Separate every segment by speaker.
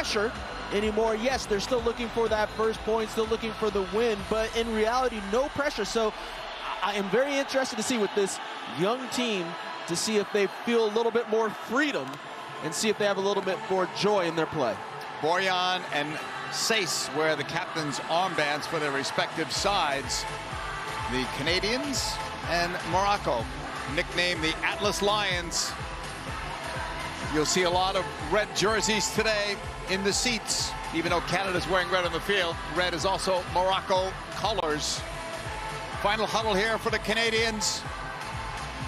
Speaker 1: pressure anymore. Yes, they're still looking for that first point, still looking for the win, but in reality, no pressure. So I am very interested to see with this young team, to see if they feel a little bit more freedom and see if they have a little bit more joy in their play.
Speaker 2: Borjan and Sace wear the captain's armbands for their respective sides. The Canadians and Morocco, nicknamed the Atlas Lions. You'll see a lot of red jerseys today in the seats, even though Canada's wearing red on the field. Red is also Morocco colors. Final huddle here for the Canadians.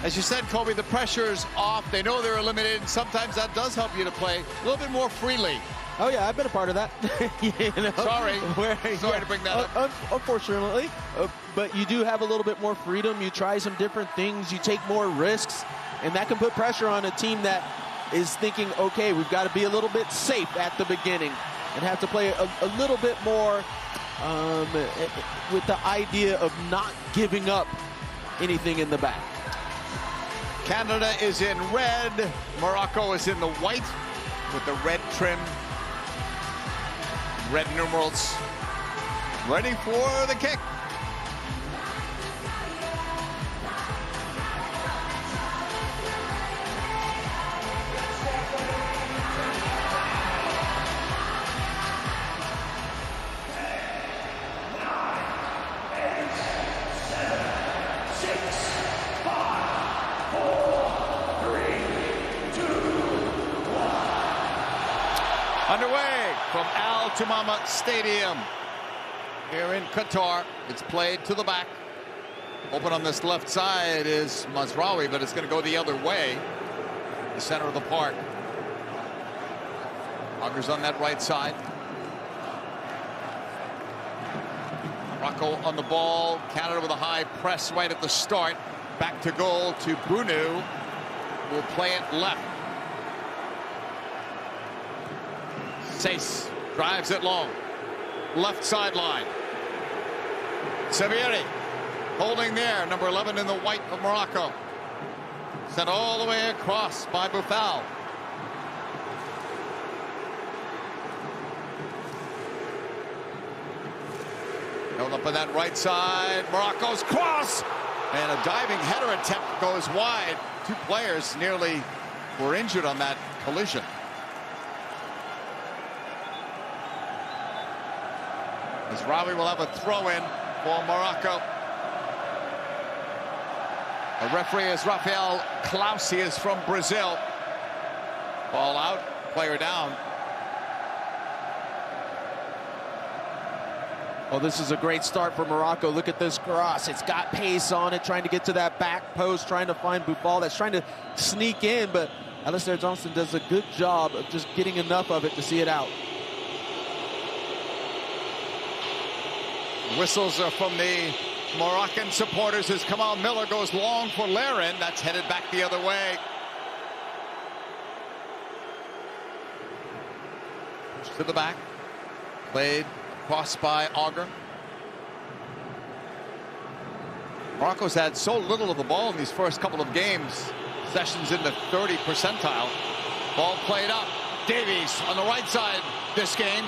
Speaker 2: As you said, Kobe, the pressure's off. They know they're eliminated, and sometimes that does help you to play a little bit more freely.
Speaker 1: Oh yeah, I've been a part of that.
Speaker 2: Sorry to bring that up.
Speaker 1: Unfortunately, but you do have a little bit more freedom. You try some different things. You take more risks, and that can put pressure on a team that is thinking, okay, we've got to be a little bit safe at the beginning and have to play a little bit more with the idea of not giving up anything in the back.
Speaker 2: Canada is in red. Morocco is in the white with the red trim. Red numerals. Ready for the kick. Underway from Al Tumama Stadium here in Qatar. It's played to the back. Open on this left side is Mazraoui, but it's going to go the other way. The center of the park. Augers on that right side. Morocco on the ball. Canada with a high press right at the start. Back to goal to Bunu. Will play it left. Sace drives it long. Left sideline. Severi holding there. Number 11 in the white of Morocco. Sent all the way across by Boufal. Held up on that right side. Morocco's cross. And a diving header attempt goes wide. Two players nearly were injured on that collision. Mazraoui will have a throw-in for Morocco. The referee is Rafael Klaus. He is from Brazil. Ball out, player down.
Speaker 1: Well, this is a great start for Morocco. Look at this cross. It's got pace on it, trying to get to that back post, trying to find Boufal that's trying to sneak in, but Alistair Johnston does a good job of just getting enough of it to see it out.
Speaker 2: Whistles are from the Moroccan supporters as Kamal Miller goes long for Larin. That's headed back the other way. Push to the back. Played across by Auger. Morocco's had so little of the ball in these first couple of games. Possessions in the 30 percentile. Ball played up. Davies on the right side this game.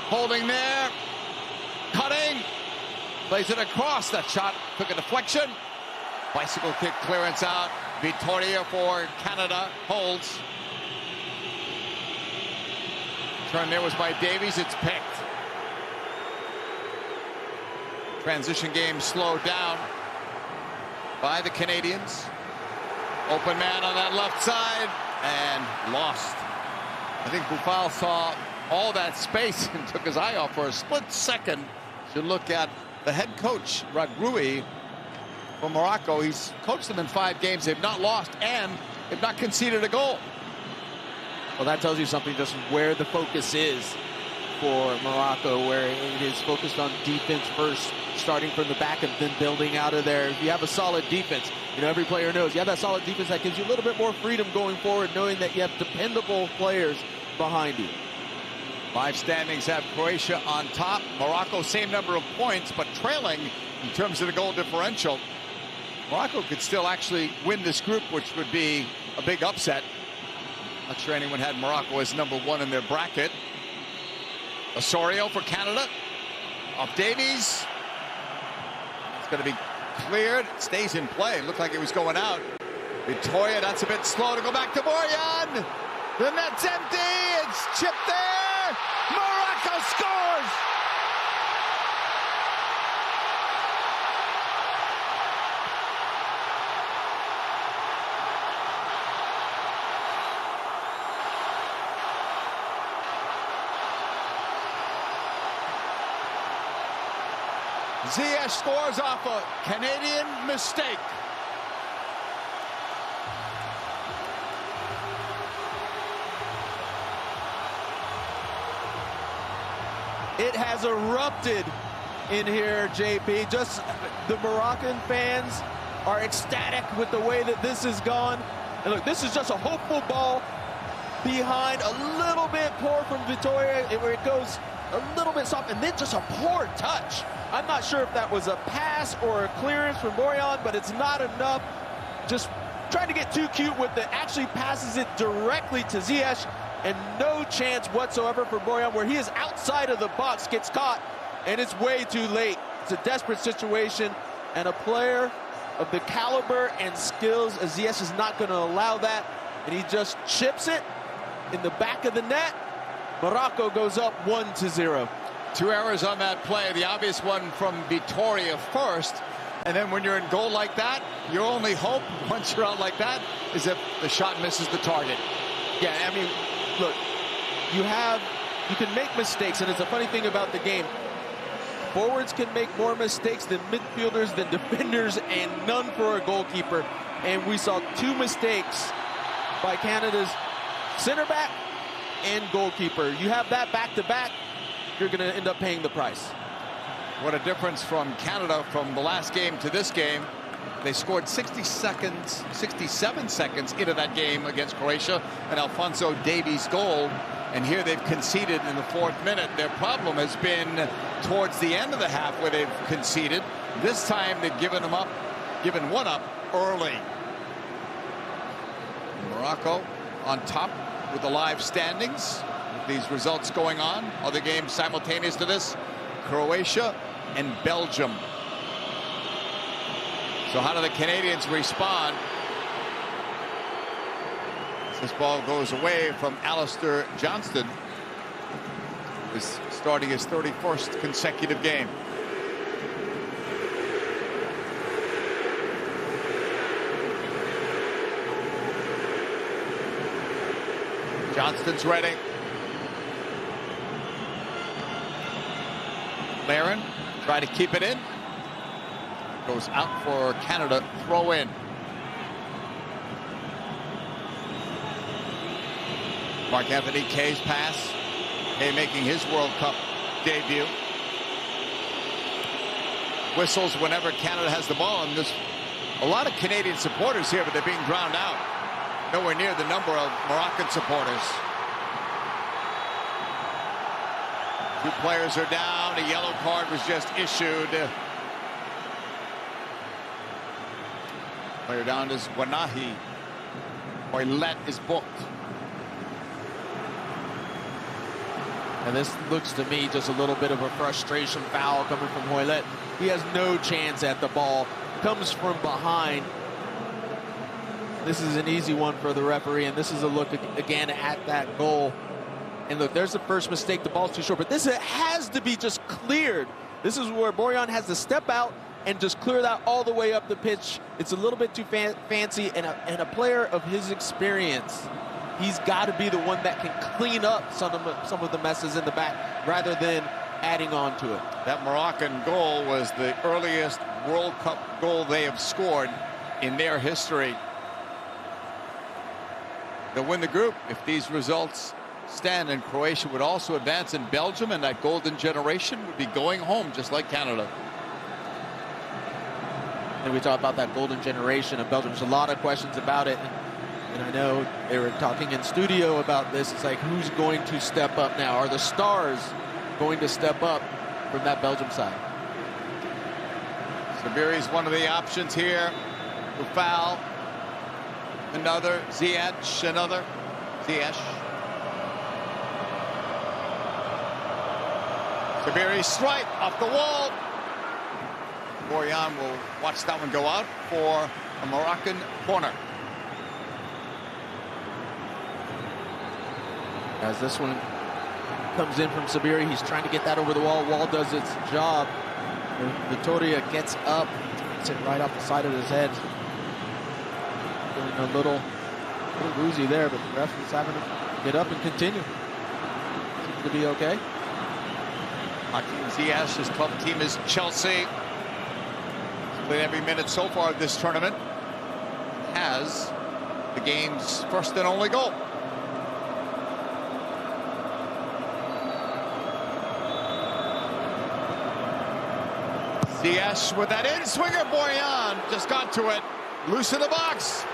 Speaker 2: Holding there. Cutting, plays it across. That shot took a deflection. Bicycle kick clearance out. Vitoria for Canada holds. Turn there was by Davies. It's picked. Transition game slowed down by the Canadians. Open man on that left side and lost. I think Boufal saw all that space and took his eye off for a split second. Should look at the head coach, Ragroui, from Morocco. He's coached them in 5 games. They've not lost and they've not conceded a goal.
Speaker 1: Well, that tells you something, just where the focus is for Morocco, where it is focused on defense first, starting from the back and then building out of there. If you have a solid defense, you know, every player knows you have that solid defense that gives you a little bit more freedom going forward, knowing that you have dependable players behind you.
Speaker 2: 5 standings have Croatia on top. Morocco, same number of points, but trailing in terms of the goal differential. Morocco could still actually win this group, which would be a big upset. Not sure anyone had Morocco as #1 in their bracket. Osorio for Canada. Off Davies. It's going to be cleared. It stays in play. It looked like it was going out. Victoria, that's a bit slow to go back to Borjan. The net's empty. It's chipped there. Morocco scores. Ziyech scores off a Canadian mistake.
Speaker 1: It has erupted in here, JP. Just the Moroccan fans are ecstatic with the way that this has gone. And look, this is just a hopeful ball behind, a little bit poor from Victoria, where it goes a little bit soft, and then just a poor touch. I'm not sure if that was a pass or a clearance from Borjan, but it's not enough. Just trying to get too cute with it. Actually passes it directly to Ziyech, and no chance whatsoever for Borjan, where he is outside of the box, gets caught, and it's way too late. It's a desperate situation, and a player of the caliber and skills as Ziyech is not going to allow that, and he just chips it in the back of the net. Morocco goes up 1-0.
Speaker 2: 2 errors on that play. The obvious one from Victoria first. And then when you're in goal like that, your only hope, once you're out like that, is if the shot misses the target.
Speaker 1: Yeah, I mean, look, you can make mistakes, and it's a funny thing about the game. Forwards can make more mistakes than midfielders, than defenders, and none for a goalkeeper. And we saw 2 mistakes by Canada's center back and goalkeeper. You have that back-to-back, you're going to end up paying the price.
Speaker 2: What a difference from Canada from the last game to this game. They scored 67 seconds into that game against Croatia, and Alphonso Davies' goal. And here they've conceded in the 4th minute. Their problem has been towards the end of the half where they've conceded. This time they've given one up early. Morocco on top with the live standings. With these results going on, other games simultaneous to this, Croatia and Belgium. So how do the Canadians respond? This ball goes away from Alistair Johnston, who's starting his 31st consecutive game. Johnston's ready. Laren try to keep it in. Goes out for Canada, throw in. Marc-Anthony Kaye's pass. Kaye making his World Cup debut. Whistles whenever Canada has the ball, and there's a lot of Canadian supporters here, but they're being drowned out. Nowhere near the number of Moroccan supporters. 2 players are down. A yellow card was just issued. Player down is Wanahi. Hoylett is booked.
Speaker 1: And this looks to me just a little bit of a frustration foul coming from Hoylett. He has no chance at the ball. Comes from behind. This is an easy one for the referee, and this is a look again at that goal. And look, there's the first mistake. The ball's too short, but this has to be just cleared. This is where Borjan has to step out and just clear that all the way up the pitch. It's a little bit too fancy, and a player of his experience, he's got to be the one that can clean up some of the messes in the back rather than adding on to it.
Speaker 2: That Moroccan goal was the earliest World Cup goal they have scored in their history. They'll win the group if these results stand, and Croatia would also advance, in Belgium, and that golden generation would be going home just like Canada.
Speaker 1: And we talk about that golden generation of Belgium. There's a lot of questions about it, and I know they were talking in studio about this. It's like, who's going to step up now? Are the stars going to step up from that Belgium side?
Speaker 2: Sabiri's one of the options here. Foul. Another. Ziyech, another. Ziyech. Sabiri strike off the wall. Borjan will watch that one go out for a Moroccan corner.
Speaker 1: As this one comes in from Sabiri, he's trying to get that over the wall. Wall does its job. Vitoria gets up, takes it right off the side of his head. Feeling a little woozy there, but the ref is having to get up and continue. Seems to be okay.
Speaker 2: Hakim Ziyech, his club team is Chelsea. He's played every minute so far of this tournament. Has the game's first and only goal. Ziyech with that in-swinger. Borjan just got to it. Loose in the box.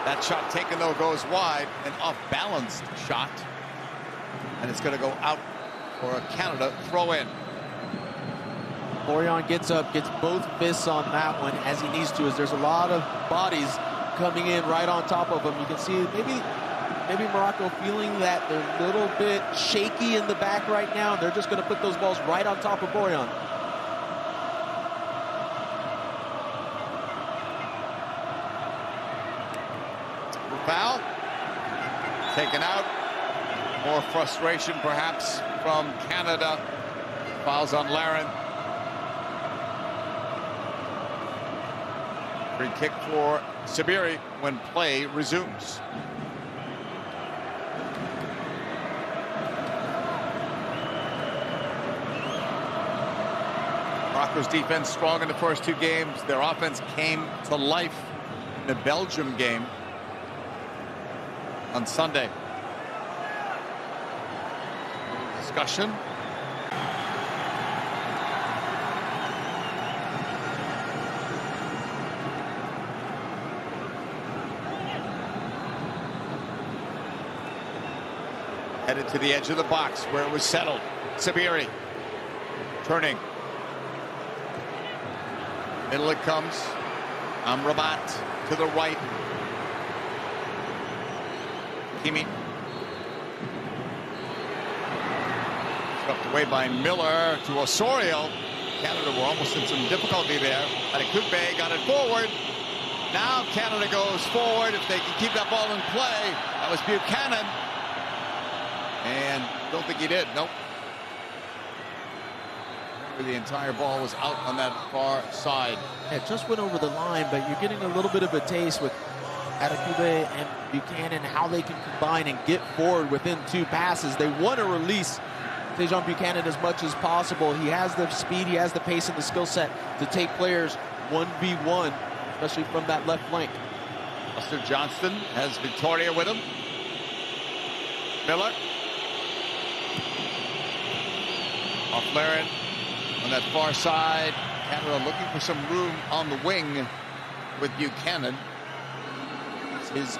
Speaker 2: That shot taken, though, goes wide. An off-balanced shot. And it's going to go out for a Canada throw-in.
Speaker 1: Borjan gets up, gets both fists on that one as he needs to, as there's a lot of bodies coming in right on top of him. You can see maybe Morocco feeling that they're a little bit shaky in the back right now. They're just going to put those balls right on top of Borjan.
Speaker 2: Foul. Taken out. More frustration, perhaps, from Canada. Fouls on Larin. Free kick for Sabiri when play resumes. Morocco's defense strong in the first two games. Their offense came to life in the Belgium game on Sunday. Discussion. Headed to the edge of the box where it was settled. Sabiri turning. Middle it comes. Amrabat to the right. Kimi. Swept away by Miller to Osorio. Canada were almost in some difficulty there. Adekugbe got it forward. Now Canada goes forward. If they can keep that ball in play. That was Buchanan. And don't think he did. Nope. The entire ball was out on that far side.
Speaker 1: It just went over the line, but you're getting a little bit of a taste with Adekugbe and Buchanan, how they can combine and get forward within two passes. They want to release Tejan Buchanan as much as possible. He has the speed, he has the pace and the skill set to take players 1v1, especially from that left flank.
Speaker 2: Buster Johnston has Victoria with him. Miller. Off Larin on that far side. Canada looking for some room on the wing with Buchanan. His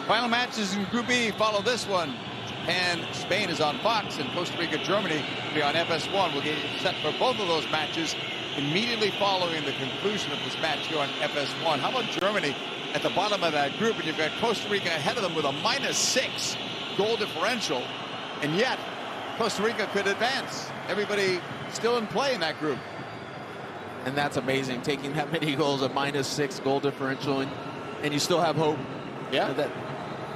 Speaker 2: final matches in Group E follow this one. Japan, Spain is on Fox, and Costa Rica, Germany will be on FS1. We'll get set for both of those matches immediately following the conclusion of this match here on FS1. How about Germany at the bottom of that group, and you've got Costa Rica ahead of them with a -6 goal differential, and yet Costa Rica could advance. Everybody still in play in that group.
Speaker 1: And that's amazing, taking that many goals, a -6 goal differential, and you still have hope.
Speaker 2: Yeah.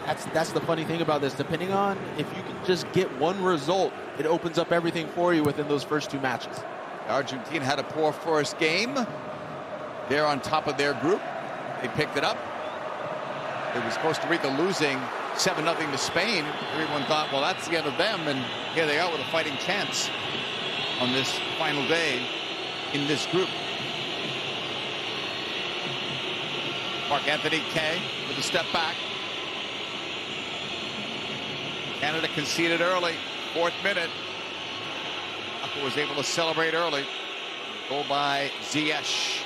Speaker 1: That's the funny thing about this. Depending on if you can just get one result, it opens up everything for you within those first two matches.
Speaker 2: Argentina had a poor first game. They're on top of their group. They picked it up. It was Costa Rica losing 7-0 to Spain. Everyone thought, well, that's the end of them, and here they are with a fighting chance on this final day in this group. Mark Anthony Kay with a step back. Canada conceded early, 4th minute. Morocco was able to celebrate early. Goal by Ziyech.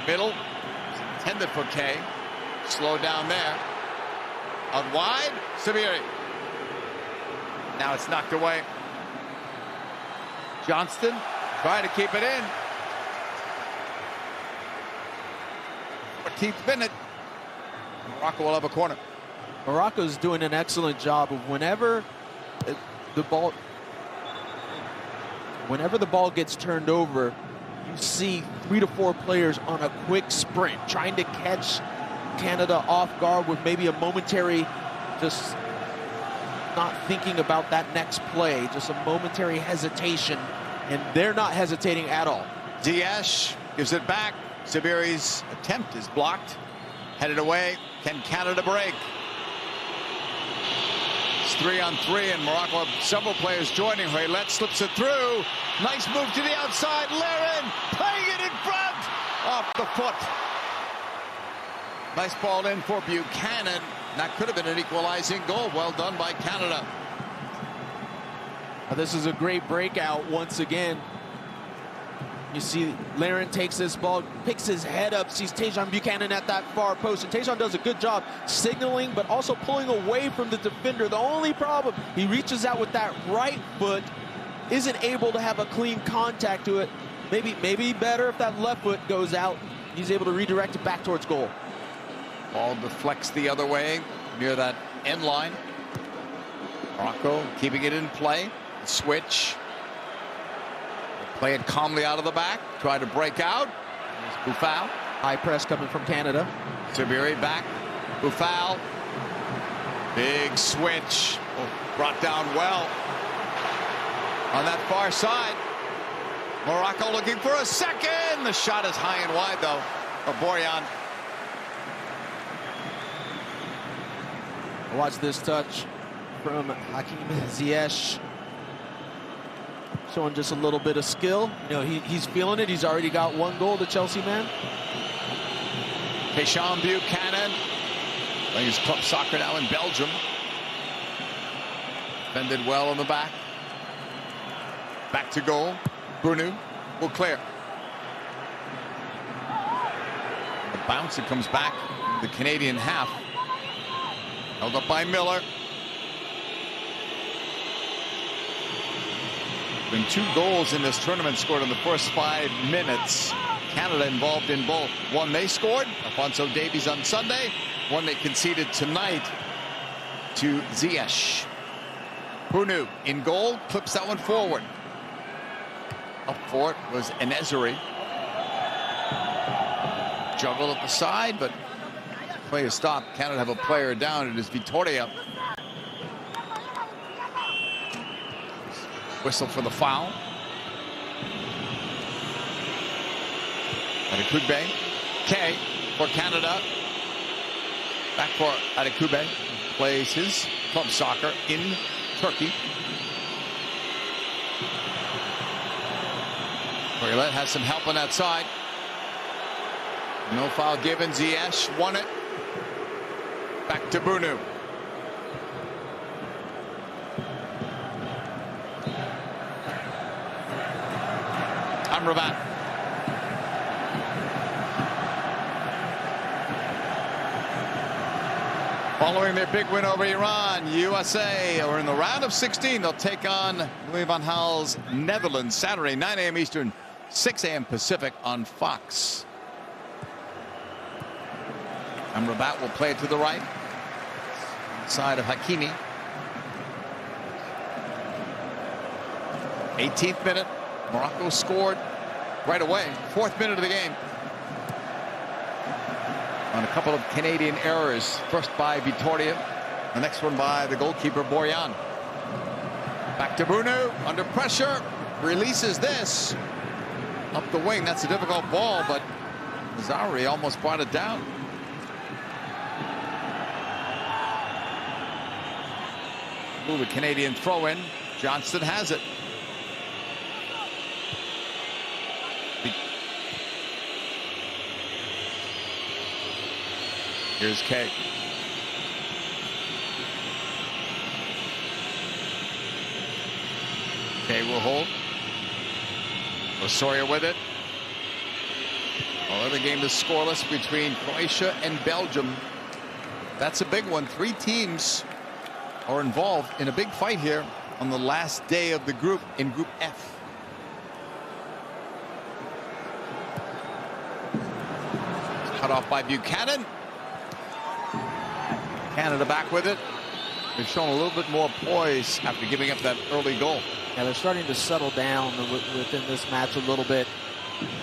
Speaker 2: Middle, intended for Kay. Slowed down there. Out wide, Sabiri. Now it's knocked away. Johnston trying to keep it in. 14th minute. Morocco will have a corner.
Speaker 1: Morocco's doing an excellent job of whenever the ball gets turned over, you see 3 to 4 players on a quick sprint trying to catch Canada off guard with maybe a momentary just not thinking about that next play, just a momentary hesitation, and they're not hesitating at all.
Speaker 2: Ziyech gives it back. Sabiri's attempt is blocked. Headed away. Can Canada break? It's 3-on-3, and Morocco have several players joining. Hoylet slips it through. Nice move to the outside. Larin playing it in front. Off the foot. Nice ball in for Buchanan. That could have been an equalizing goal. Well done by Canada.
Speaker 1: This is a great breakout once again. You see Larin takes this ball, picks his head up, sees Tajon Buchanan at that far post, and Tajon does a good job signaling but also pulling away from the defender. The only problem, he reaches out with that right foot, isn't able to have a clean contact to it. Maybe better if that left foot goes out. He's able to redirect it back towards goal.
Speaker 2: Ball deflects the other way near that end line. Morocco keeping it in play. Switch. Play it calmly out of the back. Try to break out. Boufal.
Speaker 1: High press coming from Canada.
Speaker 2: Sabiri back. Boufal. Big switch. Brought down well. On that far side. Morocco looking for a second. The shot is high and wide though. Borjan.
Speaker 1: Watch this touch from Hakim Ziyech. Showing just a little bit of skill. You know, he's feeling it. He's already got 1 goal, the Chelsea man.
Speaker 2: Tajon Buchanan playing his club soccer now in Belgium. Defended well on the back. Back to goal. Brunu will clear. The bounce, it comes back the Canadian half. Held up by Miller. Been 2 goals in this tournament scored in the first 5 minutes. Canada involved in both. One they scored, Alphonso Davies on Sunday. One they conceded tonight to Ziyech. Brunu in goal, clips that one forward. Up for it was Enesiri. Juggle at the side, but play is stopped. Canada have a player down. It is Vitoria. Whistle for the foul. Adekugbe. K for Canada. Back for Adekugbe. Plays his club soccer in Turkey. Hoylet has some help on that side. No foul given. Ziyech won it. Back to Brunu. Amrabat. Following their big win over Iran, USA are in the round of 16. They'll take on Louis van Gaal's Netherlands Saturday, 9 a.m. Eastern, 6 a.m. Pacific on Fox. Amrabat will play it to the right. Side of Hakimi. 18th minute. Morocco scored right away. 4th minute of the game. On a couple of Canadian errors. First by Vitoria. The next one by the goalkeeper, Borjan. Back to Brunu. Under pressure. Releases this. Up the wing. That's a difficult ball, but Zari almost brought it down. Ooh, the Canadian throw in. Johnston has it. Here's K. K will hold. Osorio with it. Well, the game is scoreless between Croatia and Belgium. That's a big one. 3 teams are involved in a big fight here on the last day of the group in Group F. Cut off by Buchanan. Canada back with it. They've shown a little bit more poise after giving up that early goal.
Speaker 1: Yeah, they're starting to settle down within this match a little bit.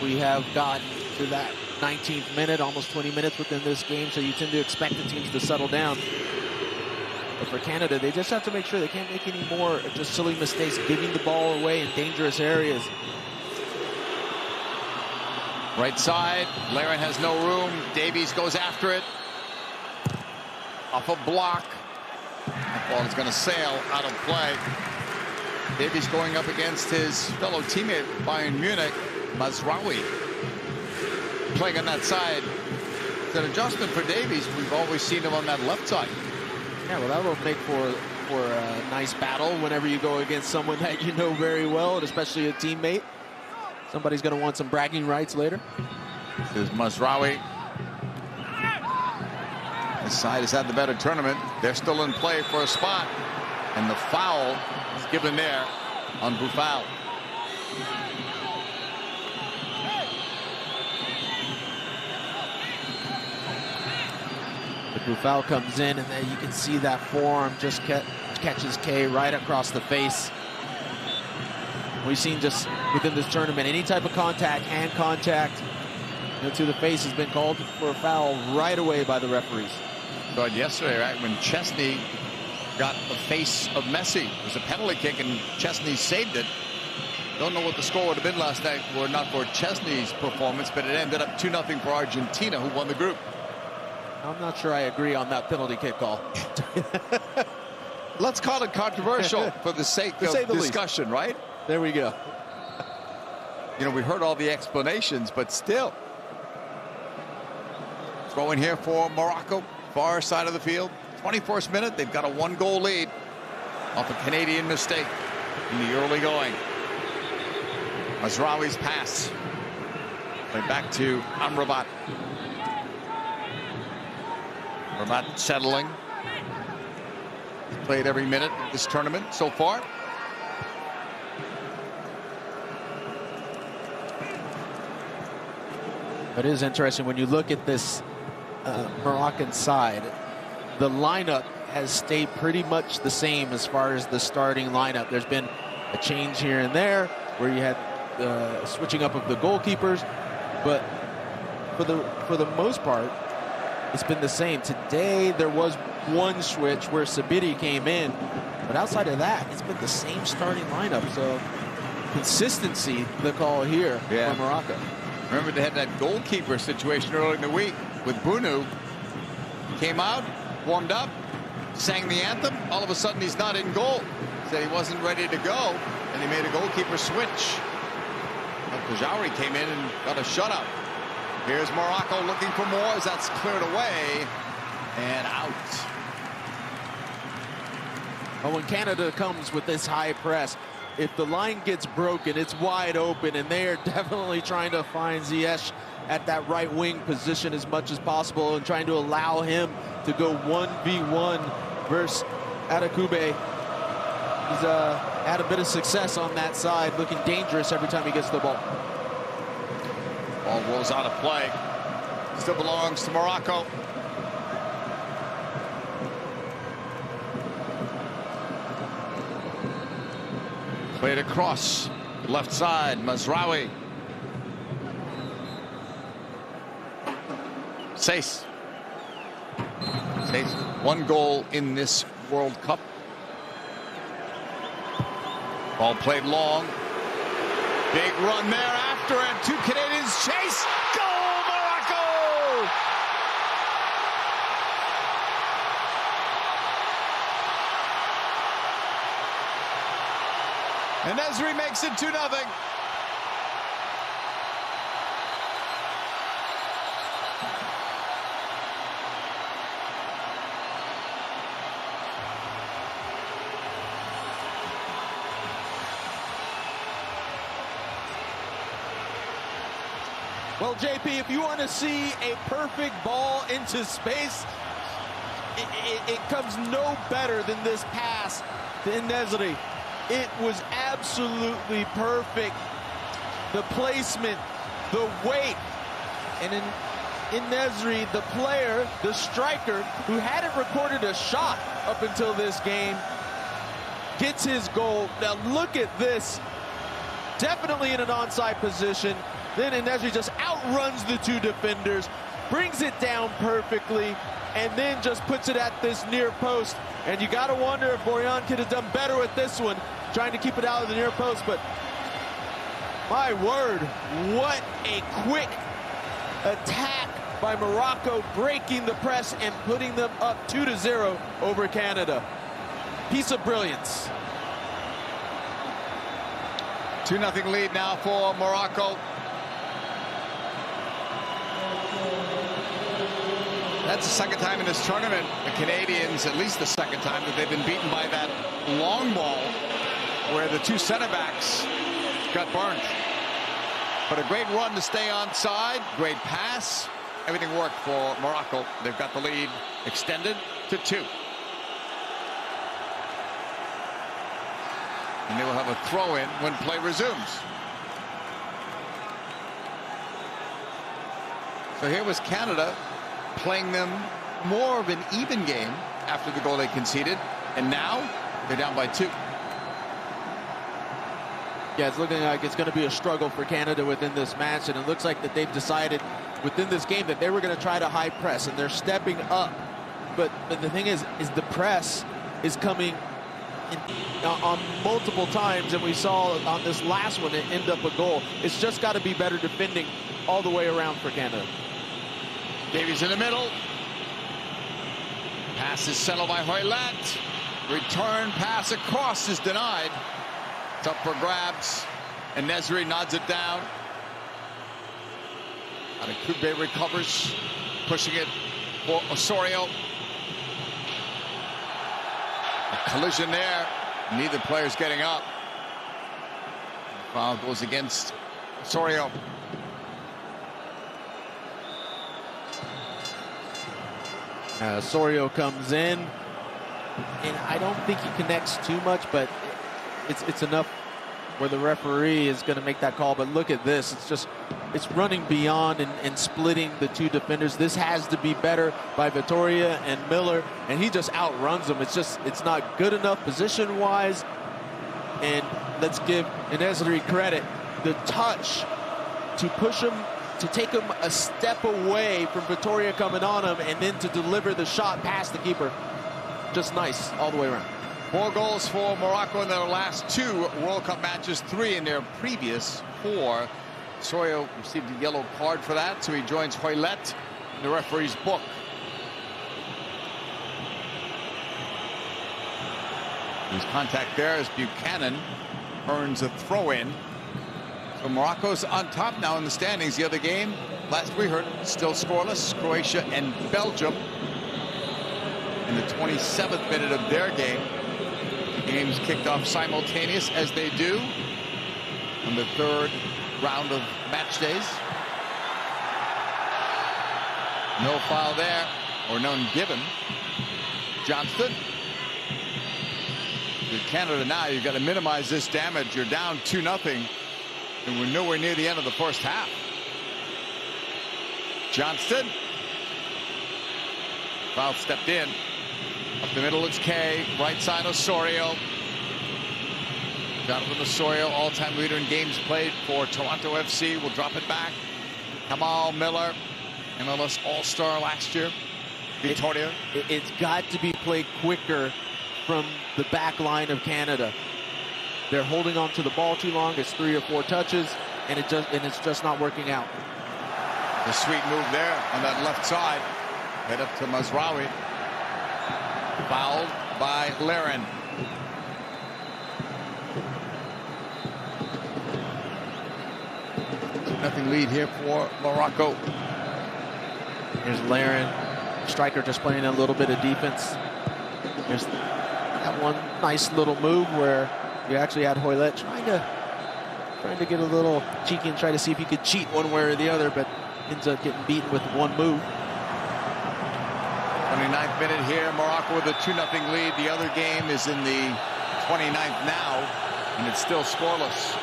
Speaker 1: We have gotten to that 19th minute, almost 20 minutes within this game, so you tend to expect the teams to settle down. But for Canada, they just have to make sure they can't make any more just silly mistakes, giving the ball away in dangerous areas.
Speaker 2: Right side, Laren has no room. Davies goes after it. Off a block. That ball is going to sail out of play. Davies going up against his fellow teammate, Bayern Munich, Mazraoui. Playing on that side. It's an adjustment for Davies. We've always seen him on that left side.
Speaker 1: Yeah, well, that will make for a nice battle whenever you go against someone that you know very well, and especially a teammate. Somebody's going to want some bragging rights later.
Speaker 2: This is Mazraoui. This side has had the better tournament. They're still in play for a spot. And the foul is given there on Boufal.
Speaker 1: The Boufal comes in, and then you can see that forearm just catches Kay right across the face. We've seen just within this tournament, any type of contact, hand contact, to the face has been called for a foul right away by the referees.
Speaker 2: But yesterday, right, when Chesney got the face of Messi, it was a penalty kick, and Chesney saved it. Don't know what the score would have been last night were not for Chesney's performance, but it ended up 2-0 for Argentina, who won the group.
Speaker 1: I'm not sure I agree on that penalty kick call.
Speaker 2: Let's call it controversial for the sake of discussion, right?
Speaker 1: There we go.
Speaker 2: You know, we heard all the explanations, but still. Throw in here for Morocco, far side of the field. 21st minute, they've got a 1-goal lead off a Canadian mistake in the early going. Mazraoui's pass. Play back to Amrabat. Amrabat settling. He's played every minute of this tournament so far.
Speaker 1: It is interesting when you look at this Moroccan side. The lineup has stayed pretty much the same as far as the starting lineup. There's been a change here and there where you had switching up of the goalkeepers, but for the most part, it's been the same. Today there was one switch where Sabiri came in, but outside of that, it's been the same starting lineup. So consistency, the call here for Morocco.
Speaker 2: Remember, they had that goalkeeper situation earlier in the week with Bunu. Came out, warmed up, sang the anthem. All of a sudden, he's not in goal. Said he wasn't ready to go, and he made a goalkeeper switch. Kajauri came in and got a shutout. Here's Morocco looking for more as that's cleared away and out.
Speaker 1: But when Canada comes with this high press, if the line gets broken, it's wide open, and they are definitely trying to find Ziyech at that right wing position as much as possible and trying to allow him to go 1v1 versus Adekugbe. He's had a bit of success on that side, looking dangerous every time he gets the ball.
Speaker 2: Ball rolls out of play. Still belongs to Morocco. Played across left side, Mazraoui. Sace. 1 goal in this World Cup. Ball played long. Big run there after it. 2 Canadians chase. Goal, Morocco! And Esri makes it 2-0.
Speaker 1: Well, JP, if you want to see a perfect ball into space, it comes no better than this pass to Nesri. It was absolutely perfect. The placement, the weight, and En-Nesyri, the player, the striker, who hadn't recorded a shot up until this game, gets his goal. Now look at this. Definitely in an onside position. Then En-Nesyri just outruns the two defenders, brings it down perfectly, and then just puts it at this near post. And you got to wonder if Borjan could have done better with this one, trying to keep it out of the near post. But my word, what a quick attack by Morocco, breaking the press and putting them up 2-0 over Canada. Piece of brilliance.
Speaker 2: 2-0 lead now for Morocco. That's the second time in this tournament, the Canadians, at least the second time, that they've been beaten by that long ball where the two center backs got burned. But a great run to stay onside, great pass. Everything worked for Morocco. They've got the lead extended to 2. And they will have a throw-in when play resumes. So here was Canada playing them more of an even game after the goal they conceded. And now they're down by 2.
Speaker 1: Yeah, it's looking like it's going to be a struggle for Canada within this match. And it looks like that they've decided within this game that they were going to try to high press. And they're stepping up. But the thing is the press is coming on multiple times, and we saw on this last one it end up a goal. It's just got to be better defending all the way around for Canada.
Speaker 2: Davies in the middle. Pass is settled by Hoylett. Return pass across is denied. It's up for grabs, and En-Nesyri nods it down. Adekugbe recovers, pushing it for Osorio. A collision there. Neither player's getting up. The foul goes against Osorio.
Speaker 1: Osorio comes in, and I don't think he connects too much, but it's enough where the referee is going to make that call. But look at this. It's running beyond and splitting the two defenders. This has to be better by Vitória and Miller, and he just outruns them. It's not good enough position-wise. And let's give En-Nesyri credit. The touch to push him, to take him a step away from Vitória coming on him, and then to deliver the shot past the keeper. Just nice all the way around.
Speaker 2: 4 goals for Morocco in their last 2 World Cup matches, 3 in their previous 4. Osorio received a yellow card for that, so he joins Hoylett in the referee's book. There's contact there as Buchanan earns a throw-in. So Morocco's on top now in the standings. The other game, last we heard, still scoreless. Croatia and Belgium in the 27th minute of their game. Games kicked off simultaneous, as they do, on the 3rd round of match days. No foul there, or none given. Johnston. With Canada now, you've got to minimize this damage. You're down 2-0, and we're nowhere near the end of the first half. Johnston. Foul stepped in. Up the middle, it's Kay. Right side, Osorio. Jonathan Osorio, all-time leader in games played for Toronto FC, will drop it back. Kamal Miller, MLS All-Star last year. Vitória.
Speaker 1: It's got to be played quicker from the back line of Canada. They're holding on to the ball too long. It's 3 or 4 touches, and it's just not working out.
Speaker 2: The sweet move there on that left side. Head up to Mazraoui. Fouled by Larin. Nothing lead here for Morocco.
Speaker 1: Here's Larin, striker, just playing a little bit of defense. There's that one nice little move where you actually had Hoylett trying to get a little cheeky and try to see if he could cheat one way or the other, but ends up getting beaten with one move.
Speaker 2: 29th minute here, Morocco with a 2-0 lead. The other game is in the 29th now, and it's still scoreless.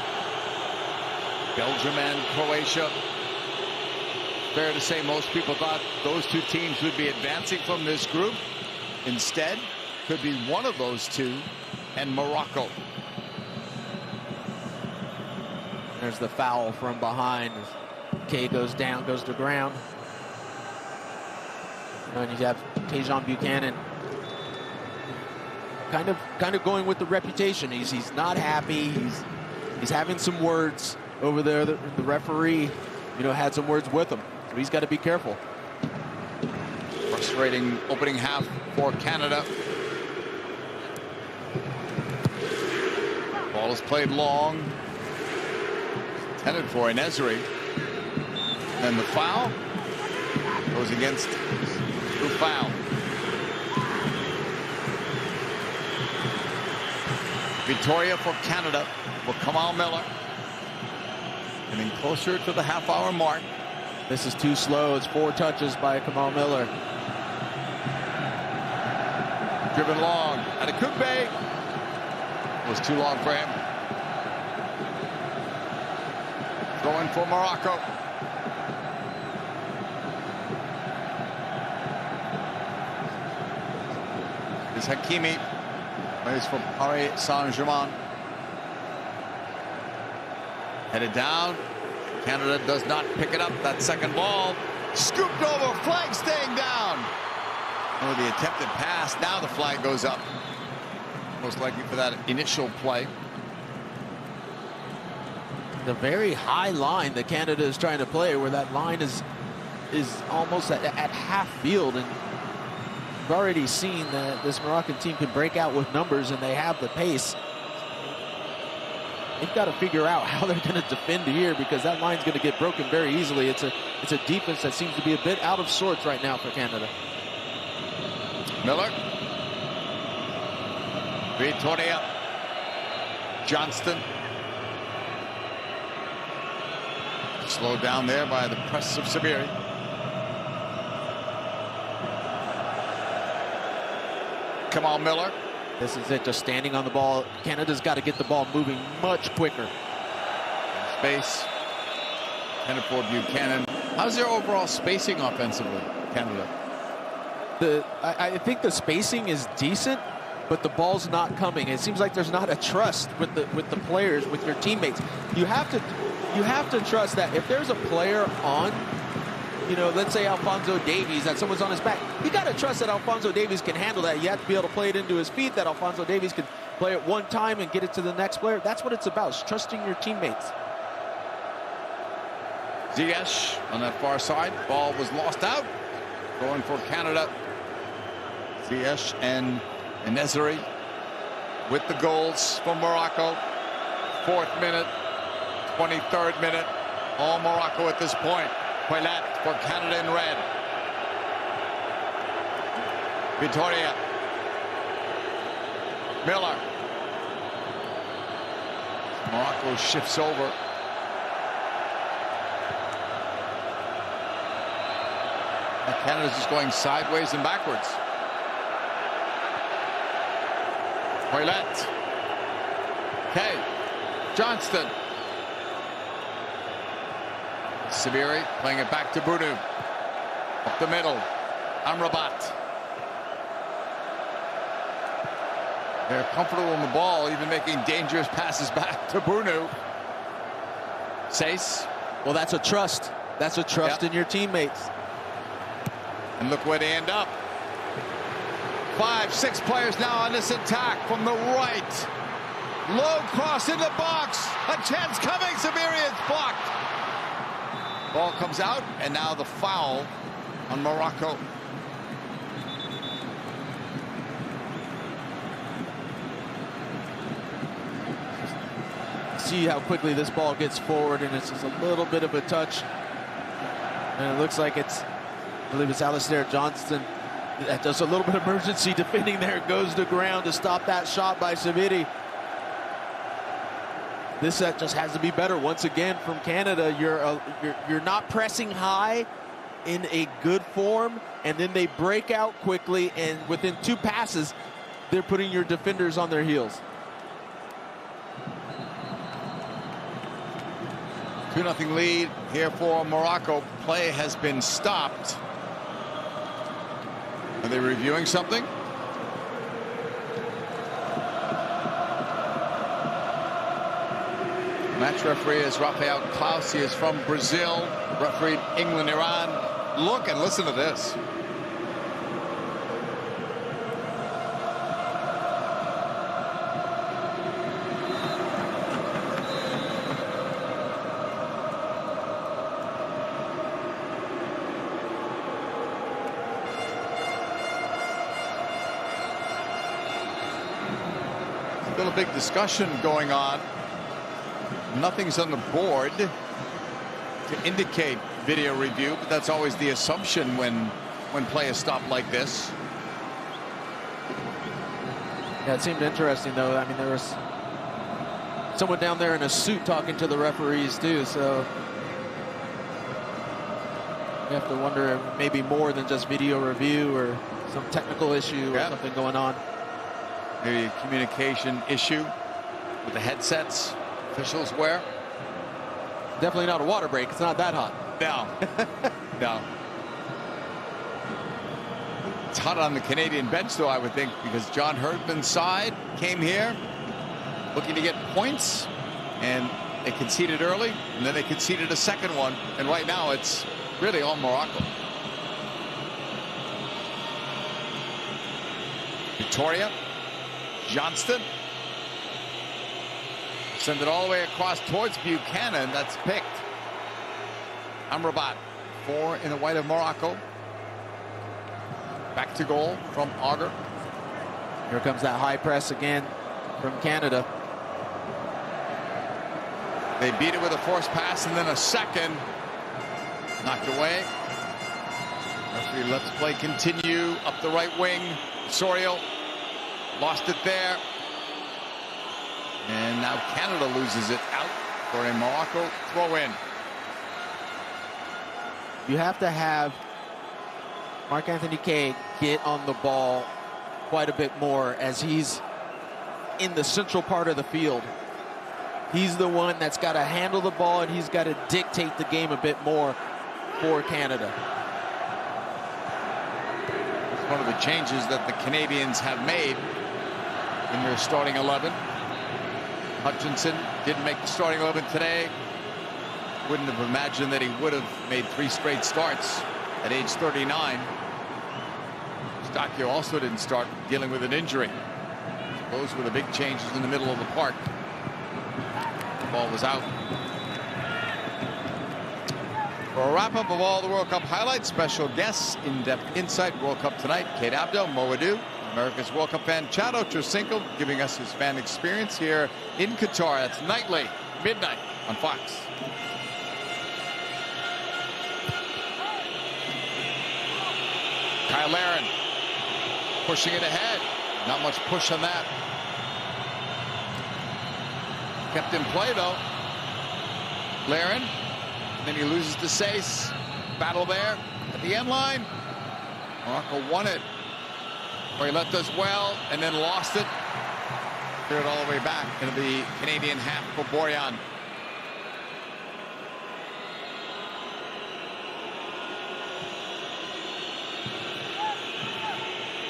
Speaker 2: Belgium and Croatia Fair to say most people thought those two teams would be advancing from this group. Instead, could be one of those two and Morocco.
Speaker 1: There's the foul from behind. Kay goes down, goes to ground. And you have Tajon Buchanan kind of going with the reputation. He's not happy. He's having some words over there. The referee, had some words with him. So he's got to be careful.
Speaker 2: Frustrating opening half for Canada. Ball is played long. Intended for Nesri. And the foul goes against Foul. Victoria for Canada for Kamal Miller. Getting closer to the half-hour mark.
Speaker 1: This is too slow. It's 4 touches by Kamal Miller.
Speaker 2: Driven long. Adekugbe was too long for him. Going for Morocco. Is Hakimi. Plays for Paris Saint-Germain. Headed down. Canada does not pick it up. That second ball. Scooped over. Flag staying down. Oh, the attempted pass. Now the flag goes up. Most likely for that initial play.
Speaker 1: The very high line that Canada is trying to play, where that line is almost at half field, and we've already seen that this Moroccan team can break out with numbers, and they have the pace. They've got to figure out how they're going to defend here, because that line's going to get broken very easily. It's a defense that seems to be a bit out of sorts right now for Canada.
Speaker 2: Miller. Victoria. Johnston. Slowed down there by the press of Sabiri. Kamal Miller.
Speaker 1: This is it, just standing on the ball. Canada's got to get the ball moving much quicker.
Speaker 2: Space. Intended for Buchanan. How's their overall spacing offensively, Canada?
Speaker 1: I think the spacing is decent, but the ball's not coming. It seems like there's not a trust with the players, with your teammates. You have to trust that if there's a player on, let's say Alphonso Davies, that someone's on his back, you got to trust that Alphonso Davies can handle that. You have to be able to play it into his feet, that Alphonso Davies can play it one time and get it to the next player. That's what it's about, is trusting your teammates.
Speaker 2: Ziyech on that far side. Ball was lost out. Going for Canada. Ziyech and Nesri with the goals for Morocco. 4th minute, 23rd minute. All Morocco at this point. Poilat for Canada in red. Victoria. Miller. Morocco shifts over. And Canada's just going sideways and backwards. Poilat. Kay. Johnston. Sabiri playing it back to Bunu. Up the middle. Amrabat. They're comfortable on the ball, even making dangerous passes back to Bunu. Sace.
Speaker 1: Well, that's a trust. That's a trust in your teammates.
Speaker 2: And look where they end up. 5, 6 players now on this attack from the right. Low cross in the box. A chance coming. Sabiri is blocked. Ball comes out, and now the foul on Morocco.
Speaker 1: See how quickly this ball gets forward, and it's just a little bit of a touch. And it looks like I believe it's Alistair Johnston that does a little bit of emergency defending there. Goes to ground to stop that shot by Sabiri. This set just has to be better once again from Canada. You're not pressing high in a good form, and then they break out quickly, and within 2 passes, they're putting your defenders on their heels.
Speaker 2: 2-0 lead here for Morocco. Play has been stopped. Are they reviewing something? Match referee is Rafael Klaus. He is from Brazil. Refereed England, Iran. Look and listen to this. Still a big discussion going on. Nothing's on the board to indicate video review, but that's always the assumption when play is stopped like this.
Speaker 1: Yeah, it seemed interesting, though. I mean, there was someone down there in a suit talking to the referees, too, so you have to wonder maybe more than just video review or some technical issue or something going on.
Speaker 2: Maybe a communication issue with the headsets officials wear.
Speaker 1: Definitely not a water break. It's not that hot.
Speaker 2: No. No. It's hot on the Canadian bench, though, I would think, because John Herdman's side came here looking to get points, and they conceded early, and then they conceded a second one, and right now it's really all Morocco. Victoria, Johnston. Send it all the way across towards Buchanan. That's picked. Amrabat, 4 in the white of Morocco. Back to goal from Auger.
Speaker 1: Here comes that high press again from Canada.
Speaker 2: They beat it with a forced pass and then a second. Knocked away. Referee lets play continue up the right wing. Sorio lost it there. And now Canada loses it out for a Morocco throw-in.
Speaker 1: You have to have Marc-Anthony Kaye get on the ball quite a bit more as he's in the central part of the field. He's the one that's got to handle the ball, and he's got to dictate the game a bit more for Canada.
Speaker 2: It's one of the changes that the Canadians have made in their starting 11. Hutchinson didn't make the starting 11 today. Wouldn't have imagined that he would have made 3 straight starts at age 39. Stocchio also didn't start, dealing with an injury. Those were the big changes in the middle of the park. The ball was out. For a wrap-up of all the World Cup highlights, special guests, in-depth insight, World Cup tonight, Kate Abdo, Mo Adu, America's World Cup fan Chad Ochocinco, giving us his fan experience here in Qatar. That's nightly, midnight on Fox. Kyle Larin pushing it ahead. Not much push on that. Kept in play, though. Larin. And then he loses to Sace. Battle there at the end line. Morocco won it. Or he left us well and then lost it. Cleared all the way back into the Canadian half for Borjan.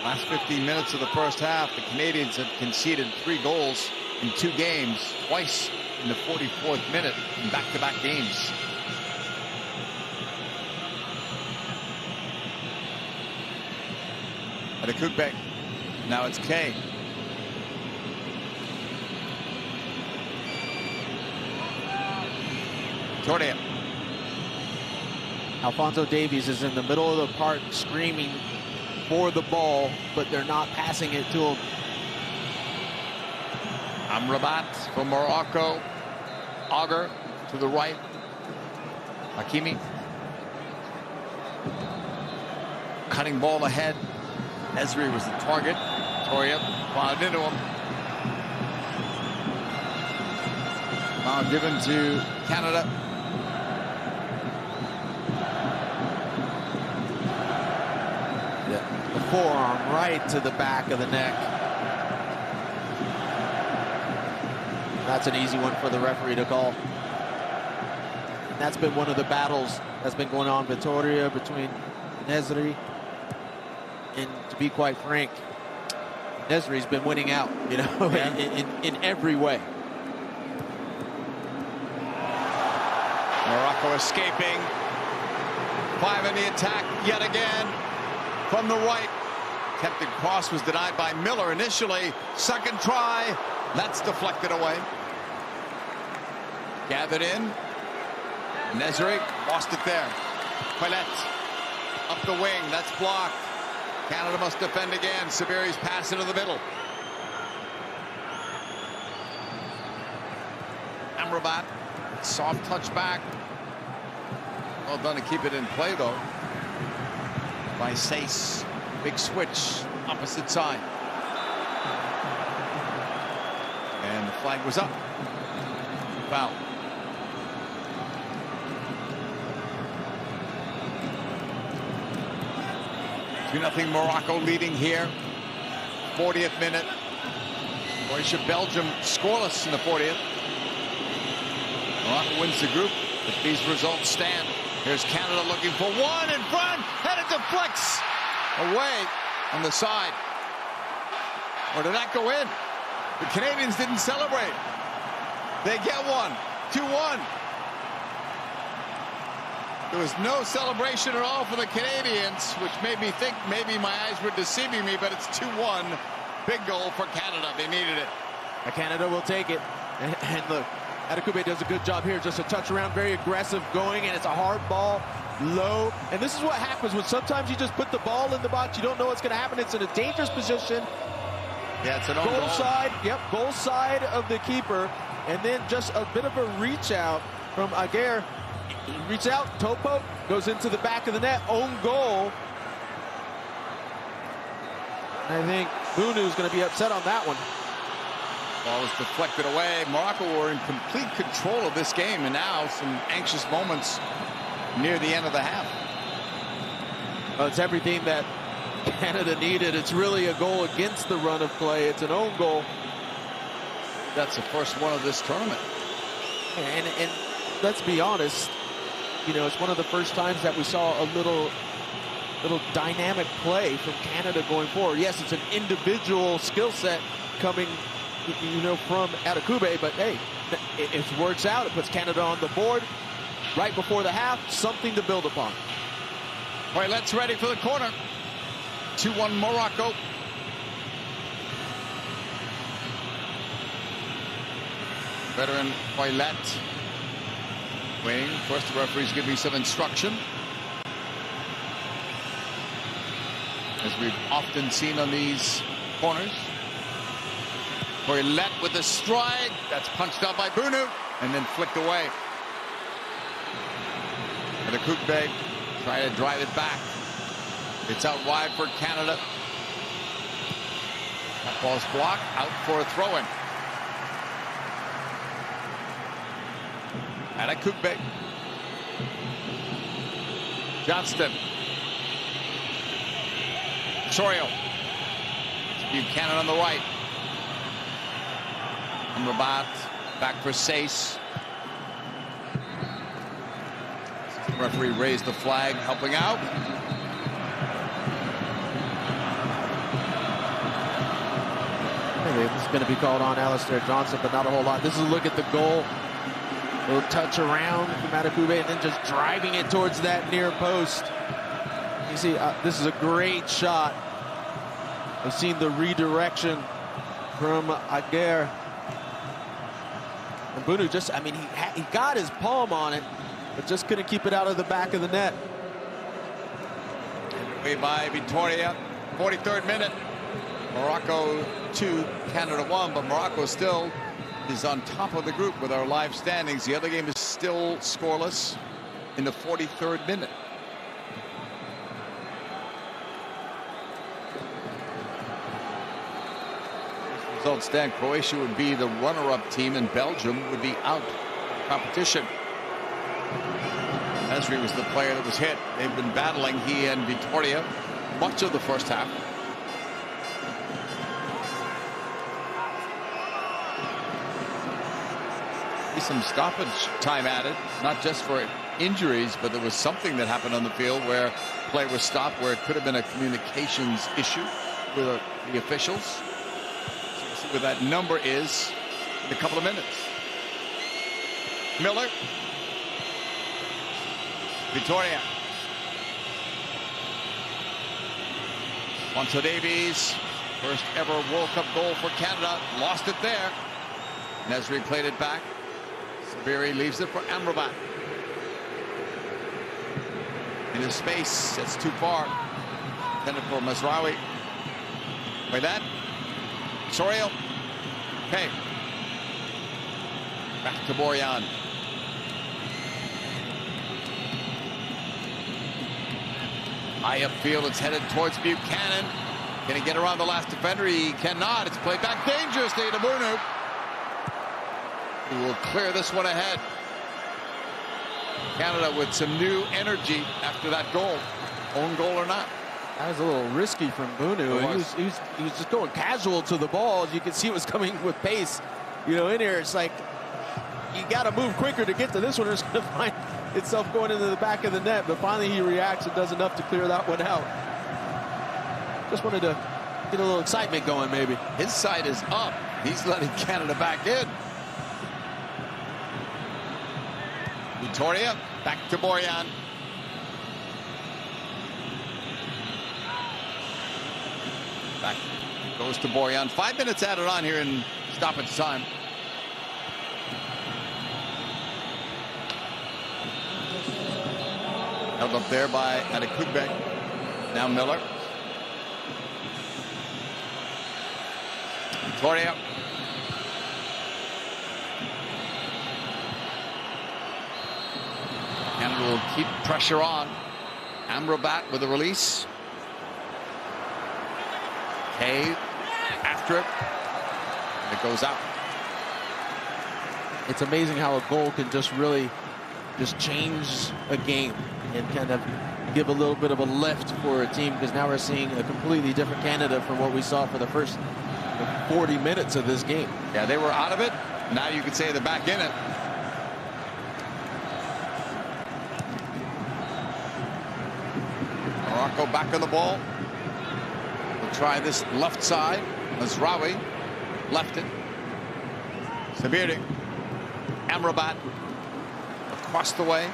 Speaker 2: Last 15 minutes of the first half, the Canadians have conceded 3 goals in 2 games, twice in the 44th minute in back-to-back games. Adekugbe. Now it's Kaye. Tordia.
Speaker 1: Alphonso Davies is in the middle of the park screaming for the ball, but they're not passing it to him.
Speaker 2: Amrabat from Morocco. Auger to the right. Hakimi. Cutting ball ahead. Esri was the target. Toria fouled into him. Foul given to Canada.
Speaker 1: The forearm right to the back of the neck. That's an easy one for the referee to call. that's been one of the battles that's been going on in Vitoria between Nesri and, to be quite frank, Nesri's been winning out, you know, in every way.
Speaker 2: Morocco escaping. 5 in the attack yet again from the right. Attempted cross was denied by Miller initially. Second try. That's deflected away. Gathered in. Nesri lost it there. Paillet up the wing. That's blocked. Canada must defend again. Sabiri's pass into the middle. Amrabat. Soft touch back. Well done to keep it in play, though, by Sace. Big switch, opposite side. And the flag was up. Foul. 2-0 Morocco leading here. 40th minute. Croatia, Belgium scoreless in the 40th. Morocco wins the group, but these results stand. Here's Canada looking for one in front, and it deflects away on the side. Or did that go in? The Canadians didn't celebrate. They get one. 2-1. There was no celebration at all for the Canadians, which made me think maybe my eyes were deceiving me, but it's 2-1. Big goal for Canada. They needed it.
Speaker 1: Canada will take it. And look, Adekugbe does a good job here. Just a touch around, very aggressive going, and it's a hard ball, low. And this is what happens when sometimes you just put the ball in the box. You don't know what's going to happen. It's in a dangerous position.
Speaker 2: Yeah, it's an own
Speaker 1: goal side. Yep, goal side of the keeper. And then just a bit of a reach out from Aguirre. He reaches out, toe poke, goes into the back of the net, own goal. I think Bunu is going to be upset on that one.
Speaker 2: Ball is deflected away. Morocco were in complete control of this game, and now some anxious moments near the end of the half.
Speaker 1: Well, it's everything that Canada needed. It's really a goal against the run of play. It's an own goal.
Speaker 2: That's the first one of this tournament.
Speaker 1: And let's be honest, you know, it's one of the first times that we saw a little dynamic play from Canada going forward. Yes, it's an individual skill set coming, you know, from Adekugbe, but hey, it works out. It puts Canada on the board right before the half. Something to build upon.
Speaker 2: All right, let's ready for the corner. 2-1 Morocco. Veteran Paillet waiting. First, the referee's giving some instruction. As we've often seen on these corners. Paillet with a strike. That's punched out by Bunu and then flicked away. Adekugbe trying to drive it back. It's out wide for Canada. That ball's blocked, out for a throw-in. Adekugbe. Johnston. Sorio. Buchanan on the right. Amrabat back for Sace. Referee raised the flag, helping out.
Speaker 1: This is going to be called on Alistair Johnson, but not a whole lot. This is a look at the goal. A little touch around from Adekugbe and then just driving it towards that near post. You see, this is a great shot. I've seen the redirection from Aguirre. And Bunu just, I mean, he got his palm on it, but just couldn't keep it out of the back of the net.
Speaker 2: Way by Vitoria, 43rd minute. Morocco 2, Canada 1, but Morocco still is on top of the group with our live standings. The other game is still scoreless in the 43rd minute. Results stand. Croatia would be the runner-up team and Belgium would be out of competition. Nesri was the player that was hit. They've been battling, he and Vitoria, much of the first half. maybe some stoppage time added, not just for injuries, but there was something that happened on the field where play was stopped, where it could have been a communications issue with the officials. So we'll see what that number is in a couple of minutes. Miller. Victoria. Onto Davies. First ever World Cup goal for Canada. Lost it there. Nesri played it back. Sabiri leaves it for Amrabat. In his space, that's too far. Intended for Mazraoui. Play that. Sorio. Okay. Back to Borjan. High upfield, it's headed towards Buchanan. Can he get around the last defender? He cannot. It's played back dangerously to Bunu. He will clear this one ahead. Canada with some new energy after that goal. Own goal or not.
Speaker 1: That was a little risky from Bunu. He was just going casual to the ball. As you can see, it was coming with pace. You know, in here, it's like you got to move quicker to get to this one, or it's going to find itself going into the back of the net. But finally, he reacts and does enough to clear that one out. Just wanted to get a little excitement going, maybe.
Speaker 2: His side is up. He's letting Canada back in. Victoria, back to Borjan. Back goes to Borjan. 5 minutes added on here in stoppage time. Held up there by Adekugbe. Now Miller. Victoria. Canada will keep pressure on. Amrabat with a release. Kay after it. And it goes out.
Speaker 1: It's amazing how a goal can just really just change a game and kind of give a little bit of a lift for a team, because now we're seeing a completely different Canada from what we saw for the first 40 minutes of this game.
Speaker 2: Yeah, they were out of it. Now you could say they're back in it. Morocco back on the ball. We'll try this left side. Mazraoui left it. Sabiri. Amrabat across the way.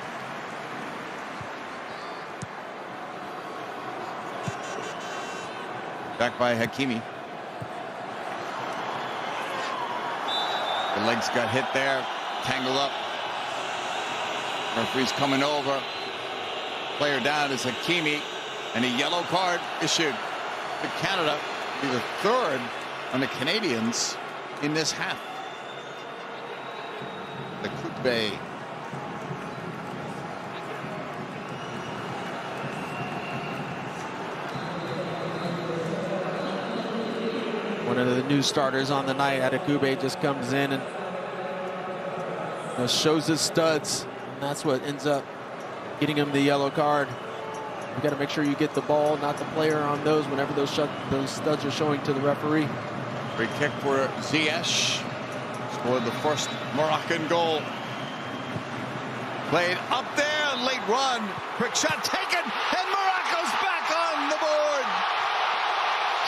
Speaker 2: Back by Hakimi. The legs got hit there. Tangled up. Referee's coming over. Player down is Hakimi. And a yellow card issued to Canada. Be the third on the Canadians in this half. The Coupe.
Speaker 1: One of the new starters on the night, Adekugbe, just comes in and shows his studs. And that's what ends up getting him the yellow card. You got to make sure you get the ball, not the player, on those whenever those studs are showing to the referee.
Speaker 2: Free kick for Ziyech. Scored the first Moroccan goal. Played up there, late run. Quick shot taken, and Morocco's back on the board.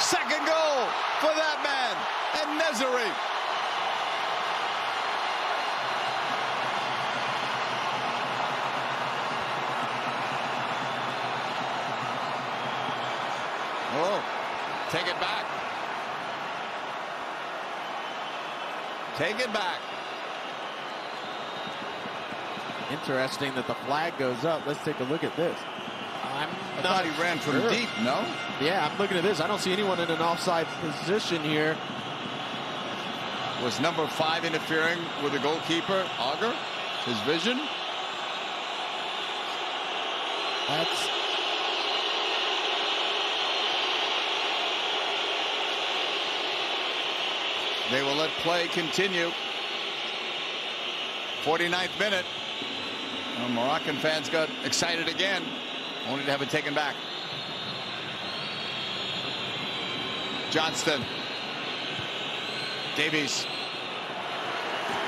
Speaker 2: Second goal for that man, and Nesri. Oh, take it back. Take it back.
Speaker 1: Interesting that the flag goes up. Let's take a look at this.
Speaker 2: I thought he ran from deep, no?
Speaker 1: Yeah, I'm looking at this. I don't see anyone in an offside position here.
Speaker 2: Was number 5 interfering with the goalkeeper, Auger? His vision?
Speaker 1: That's...
Speaker 2: They will let play continue. 49th minute. Well, Moroccan fans got excited again, only to have it taken back. Johnston. Davies.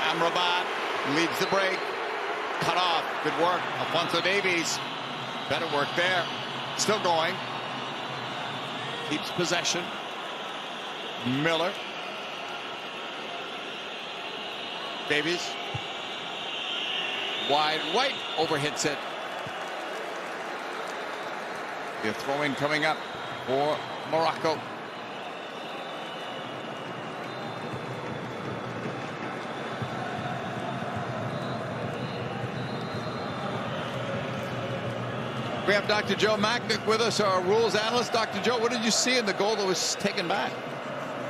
Speaker 2: Amrabat. leads the break. Cut off. Good work. Alfonso Davies. Better work there. Still going. Keeps possession. Miller. Davies. Wide right. Overhits it. The throw-in coming up for Morocco. We have Dr. Joe Macknick with us, our rules analyst. Dr. Joe, what did you see in the goal that was taken back?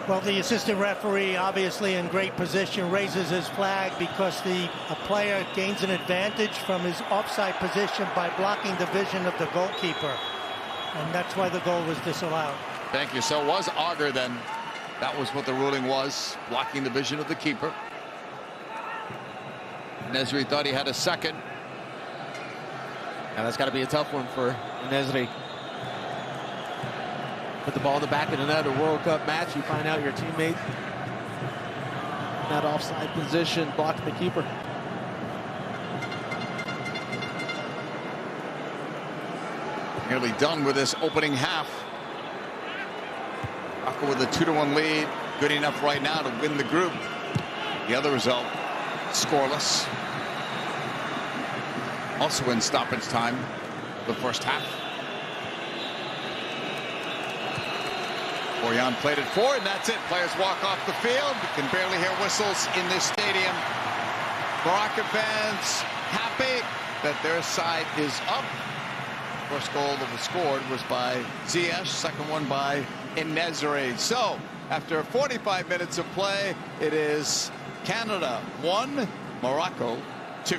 Speaker 3: Well, the assistant referee, obviously in great position, raises his flag because a player gains an advantage from his offside position by blocking the vision of the goalkeeper. And that's why the goal was disallowed.
Speaker 2: Thank you. So it was Auger then. That was what the ruling was, blocking the vision of the keeper. Nesri thought he had a second.
Speaker 1: Now that's got to be a tough one for Nesri. Put the ball in the back of the net, a World Cup match. You find out your teammate in that offside position blocked the keeper.
Speaker 2: Nearly done with this opening half. Morocco with a 2-1 lead. Good enough right now to win the group. The other result, scoreless. Also in stoppage time, the first half. Boyan played it forward, and that's it. Players walk off the field. You can barely hear whistles in this stadium. Moroccan fans happy that their side is up. First goal that was scored was by Ziyech, second one by En-Nesyri. So, after 45 minutes of play, it is Canada 1, Morocco 2.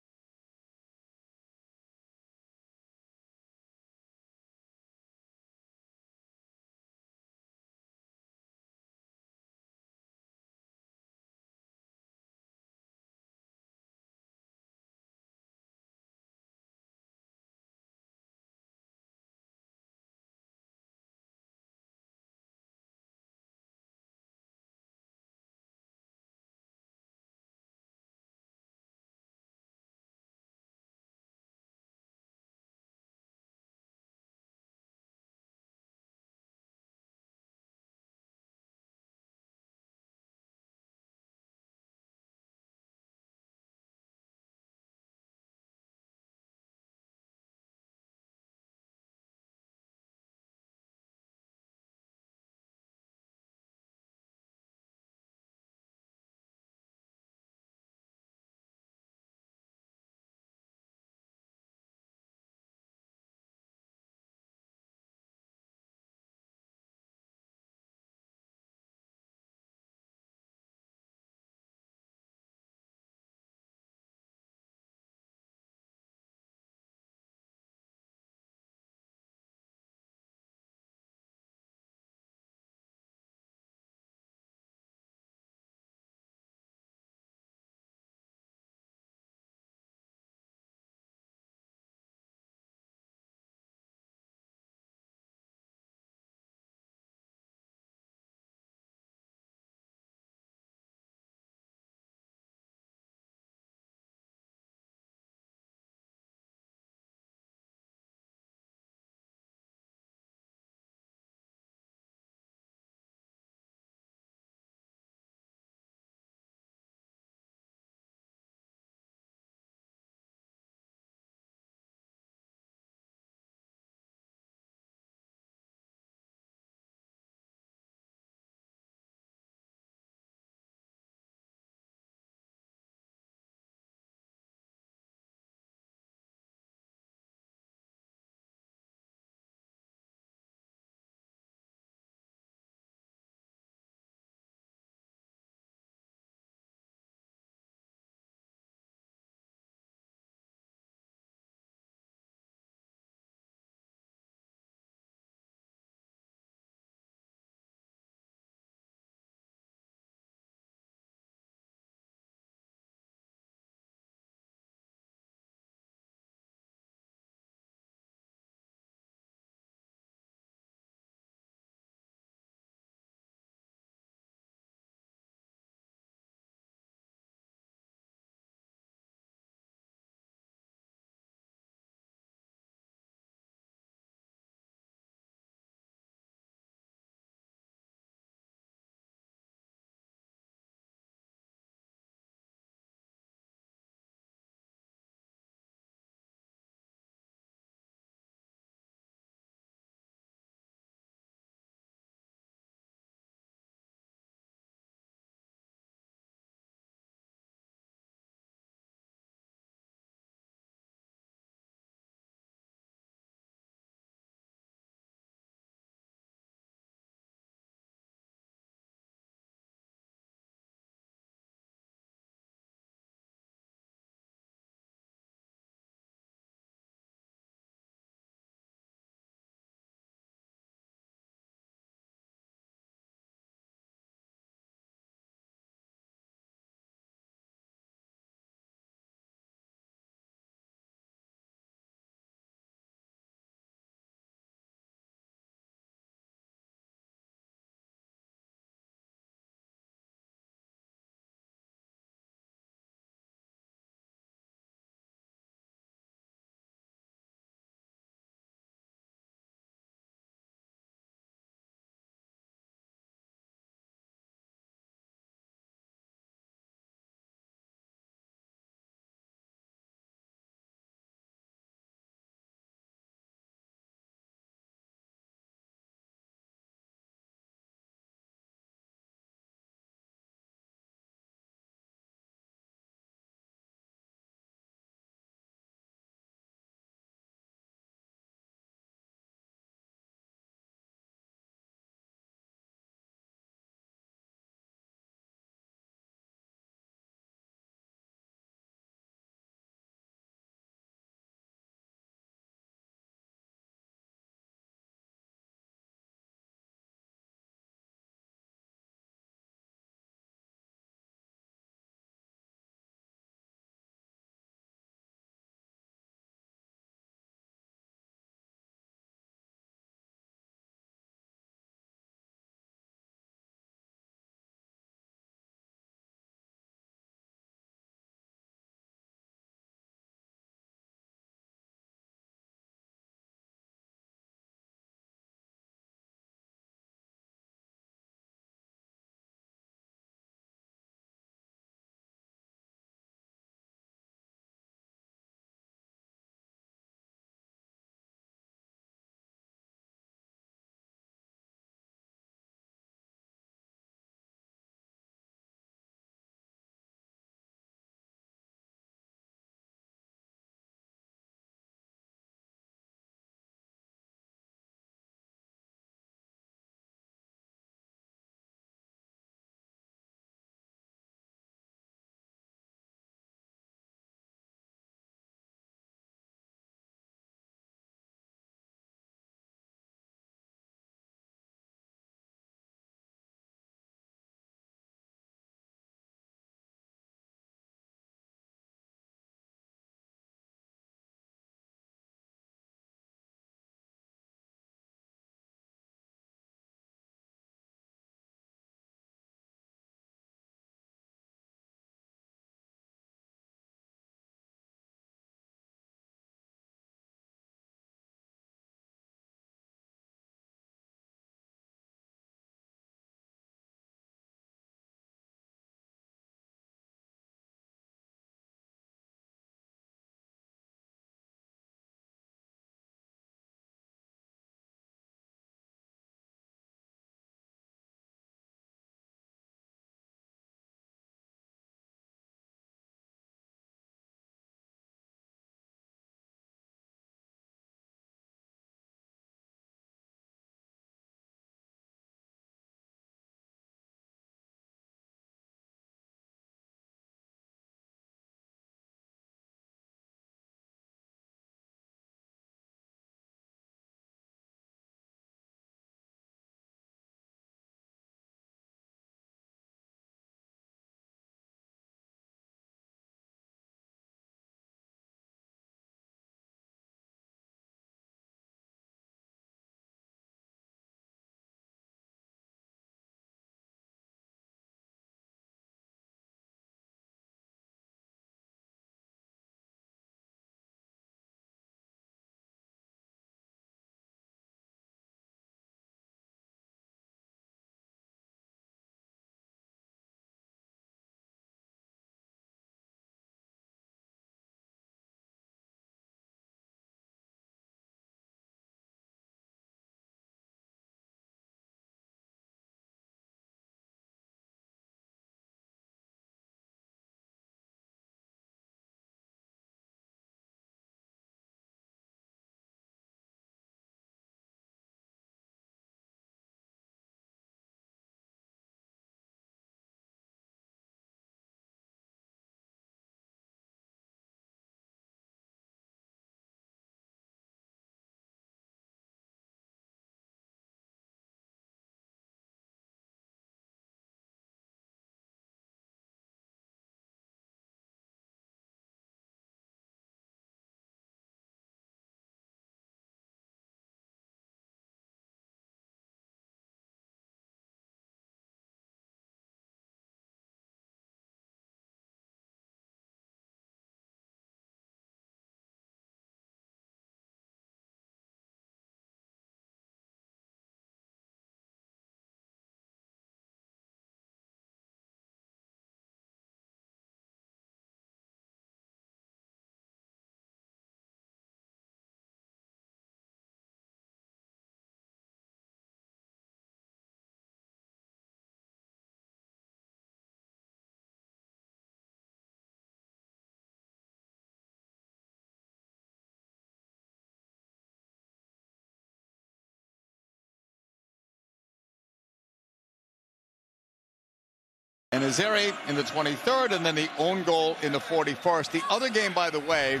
Speaker 2: and Azeri in the 23rd, and then the own goal in the 41st. The other game, by the way,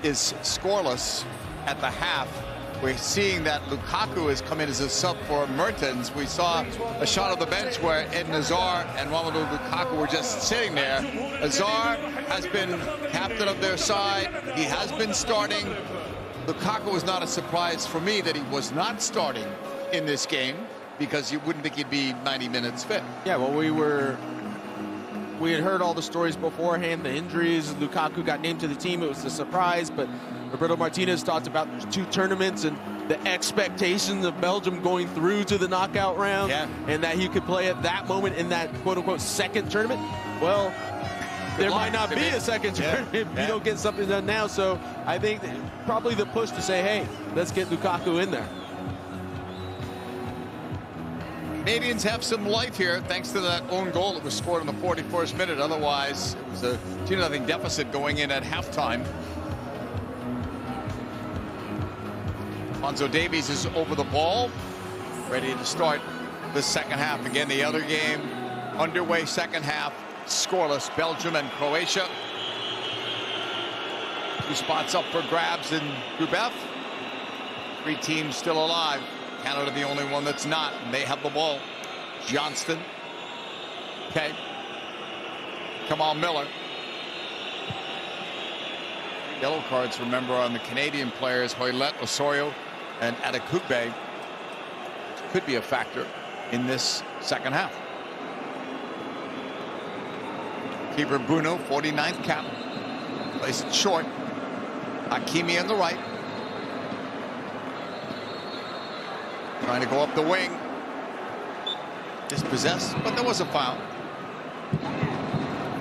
Speaker 2: is scoreless at the half. We're seeing that Lukaku has come in as a sub for Mertens. We saw a shot of the bench where Eden Hazard and Romelu Lukaku were just sitting there. Hazard has been captain of their side. He has been starting. Lukaku was not a surprise for me that he was not starting in this game, because you wouldn't think he'd be 90 minutes fit.
Speaker 1: Yeah, well, we had heard all the stories beforehand, the injuries. Lukaku got named to the team. It was a surprise, but Roberto Martinez talked about 2 tournaments and the expectations of Belgium going through to the knockout round, and that he could play at that moment in that quote-unquote second tournament. Well, there might not be a second tournament if you don't get something done now. So I think probably the push to say, hey, let's get Lukaku in there.
Speaker 2: Canadians have some life here thanks to that own goal that was scored in the 41st minute. Otherwise, it was a 2-0 deficit going in at halftime. Alphonso Davies is over the ball, ready to start the second half. Again, the other game underway, second half, scoreless. Belgium and Croatia. 2 spots up for grabs in Group F. 3 teams still alive. Canada the only one that's not, and they have the ball. Johnston. Okay. Kamal Miller. Yellow cards, remember, on the Canadian players, Hoylett, Osorio, and Adekugbe. Could be a factor in this second half. Keeper Bruno, 49th cap. Plays it short. Hakimi on the right. Trying to go up the wing. Dispossessed, but there was a foul.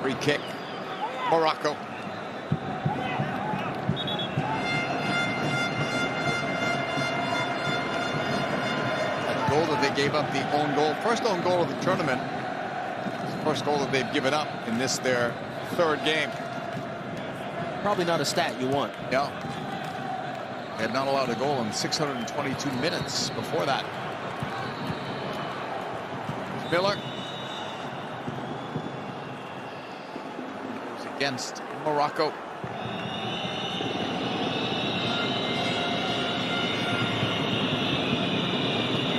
Speaker 2: Free kick. Morocco. That goal that they gave up, the own goal, first own goal of the tournament. It's the first goal that they've given up in this, their 3rd game.
Speaker 1: Probably not a stat you want.
Speaker 2: Yeah. They had not allowed a goal in 622 minutes before that. Miller. Goes against Morocco.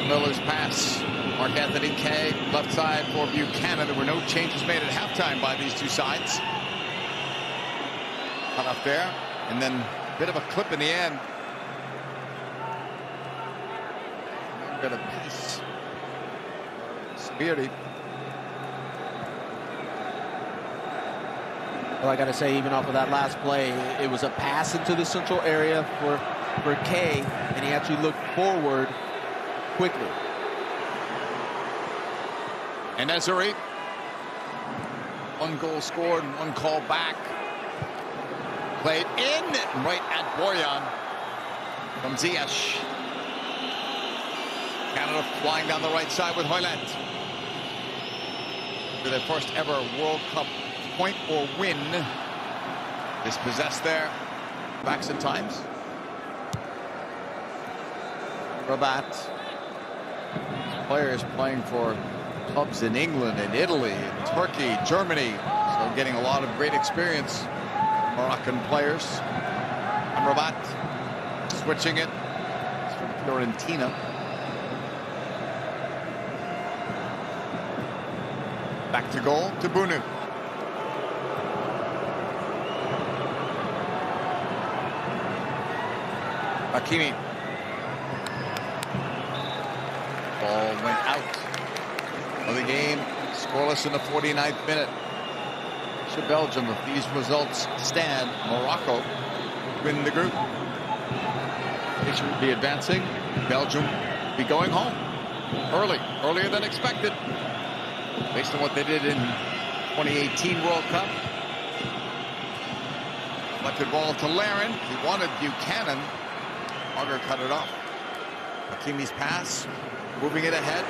Speaker 2: Miller's pass. Marc-Anthony Kaye, left side for Buchanan. There were no changes made at halftime by these 2 sides. Cut up there, and then a bit of a clip in the end. Got a piece. Spirit.
Speaker 1: Well, I got to say, even off of that last play, it was a pass into the central area for Kaye, and he actually looked forward quickly.
Speaker 2: And Azeri. 1 goal scored and 1 call back. Played in right at Borjan from Ziyech. Canada flying down the right side with Hoylett. For their first ever World Cup point or win. Dispossessed there. Backs at times. Rabat. Players playing for clubs in England and Italy and Turkey, Germany. So getting a lot of great experience. Moroccan players. And Rabat switching it. It's from Fiorentina. Back to goal to Bunu. Hakimi. Ball went out of the game. Scoreless in the 49th minute. So Belgium, if these results stand, Morocco win the group. They should be advancing. Belgium be going home earlier than expected. Based on what they did in 2018 World Cup. Deflected ball to Larin. He wanted Buchanan. Auger cut it off. Hakimi's pass. Moving it ahead.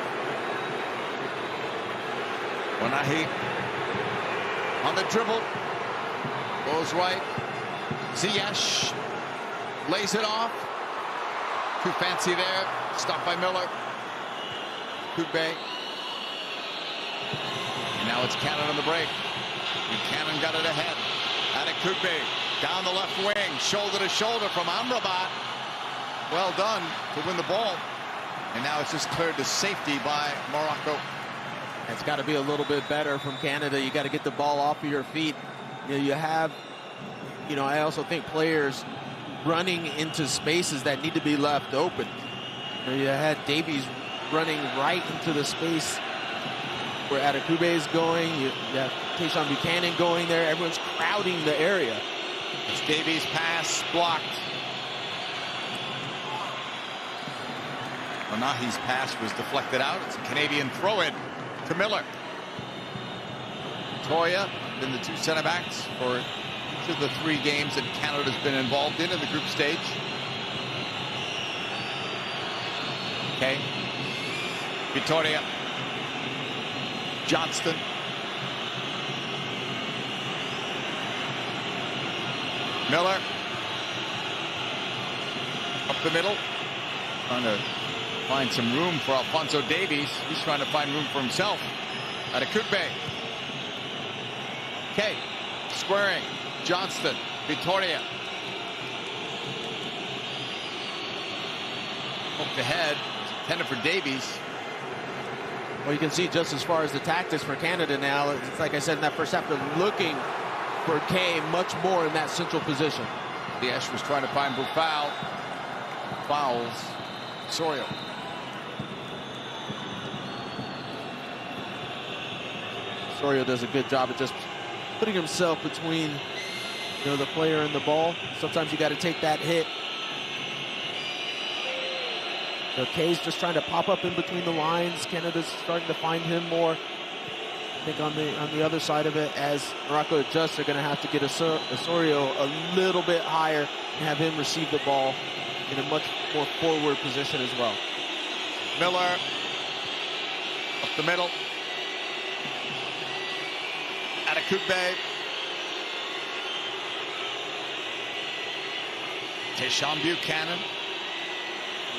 Speaker 2: Wanahi on the dribble. Goes right. Ziyech lays it off. Too fancy there. Stopped by Miller. Kugbe. And now it's Cannon on the break. Buchanan got it ahead. Adekugbe down the left wing, shoulder to shoulder from Amrabat. Well done to win the ball. And now it's just cleared to safety by Morocco.
Speaker 1: It's got to be a little bit better from Canada. You got to get the ball off of your feet. You have, I also think players running into spaces that need to be left open. You had Davies running right into the space where Adekugbe is going. You have Tayshaun Buchanan going there. Everyone's crowding the area.
Speaker 2: It's Davies' pass blocked. Onahi's pass was deflected out. It's a Canadian throw-in to Miller. Toya been the two center backs for each of the 3 games that Canada's been involved in the group stage. Okay. Vitoria. Johnston. Miller. Up the middle. Trying to find some room for Alphonso Davies. He's trying to find room for himself. Adekugbe. Okay. Squaring. Johnston. Vitoria. Hooked ahead. Intended for Davies.
Speaker 1: Well, you can see just as far as the tactics for Canada now, it's like I said in that first half, they're looking for Kay much more in that central position.
Speaker 2: Liesh was trying to find Bufal. Fouls Sorio.
Speaker 1: Sorio does a good job of just putting himself between the player and the ball. Sometimes you got to take that hit. So Kay's just trying to pop up in between the lines. Canada's starting to find him more. I think on the other side of it, as Morocco adjusts, they're going to have to get Osorio a little bit higher and have him receive the ball in a much more forward position as well.
Speaker 2: Miller up the middle. Adekugbe. Tayshaun Buchanan,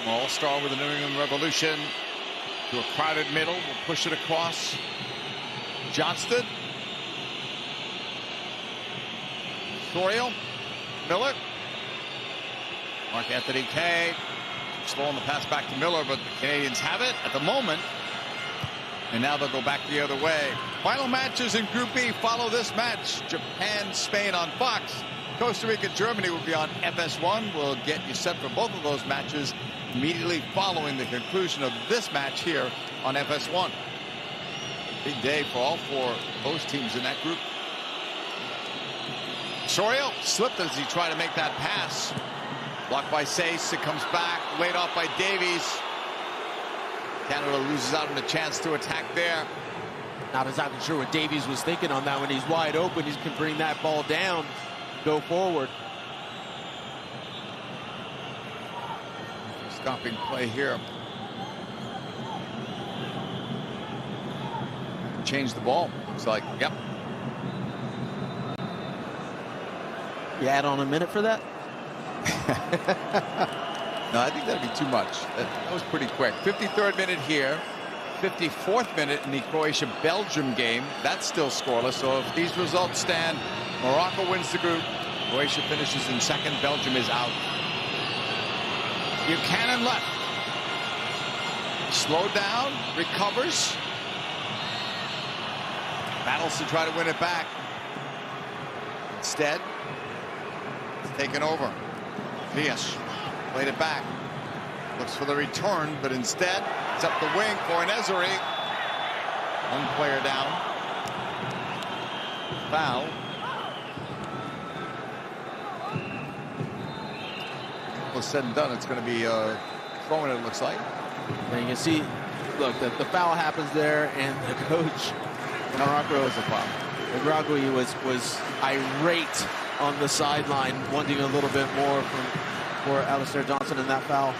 Speaker 2: all-star with the New England Revolution, to a crowded middle. We'll push it across. Johnston. Sorio. Miller. Mark Anthony Kay. Slow on the pass back to Miller, but the Canadians have it at the moment. And now they'll go back the other way. Final matches in Group B follow this match. Japan, Spain on Fox. Costa Rica, Germany will be on FS1. We'll get you set for both of those matches immediately following the conclusion of this match here on FS1. Big day for all 4 host teams in that group. Sorio slipped as he tried to make that pass. Blocked by Sace. It comes back. Laid off by Davies. Canada loses out on a chance to attack there.
Speaker 1: Not exactly sure what Davies was thinking on that. When he's wide open, he can bring that ball down, go forward.
Speaker 2: Stopping play here. Change the ball. Looks like, yep.
Speaker 1: You add on a minute for that?
Speaker 2: No, I think that'd be too much. That was pretty quick. 53rd minute here. 54th minute in the Croatia-Belgium game. That's still scoreless. So if these results stand, Morocco wins the group. Croatia finishes in second. Belgium is out. Buchanan left. Slowed down. Recovers. Battles to try to win it back. Instead, it's taken over. Liesh played it back. Looks for the return, but instead, it's up the wing for an Ezeri. One player down. Foul. All said and done, it's going to be throwing, it looks like.
Speaker 1: And you can see, look, the foul happens there, and the coach, Morocco, was irate on the sideline, wanting a little bit more for Alistair Johnson in that foul.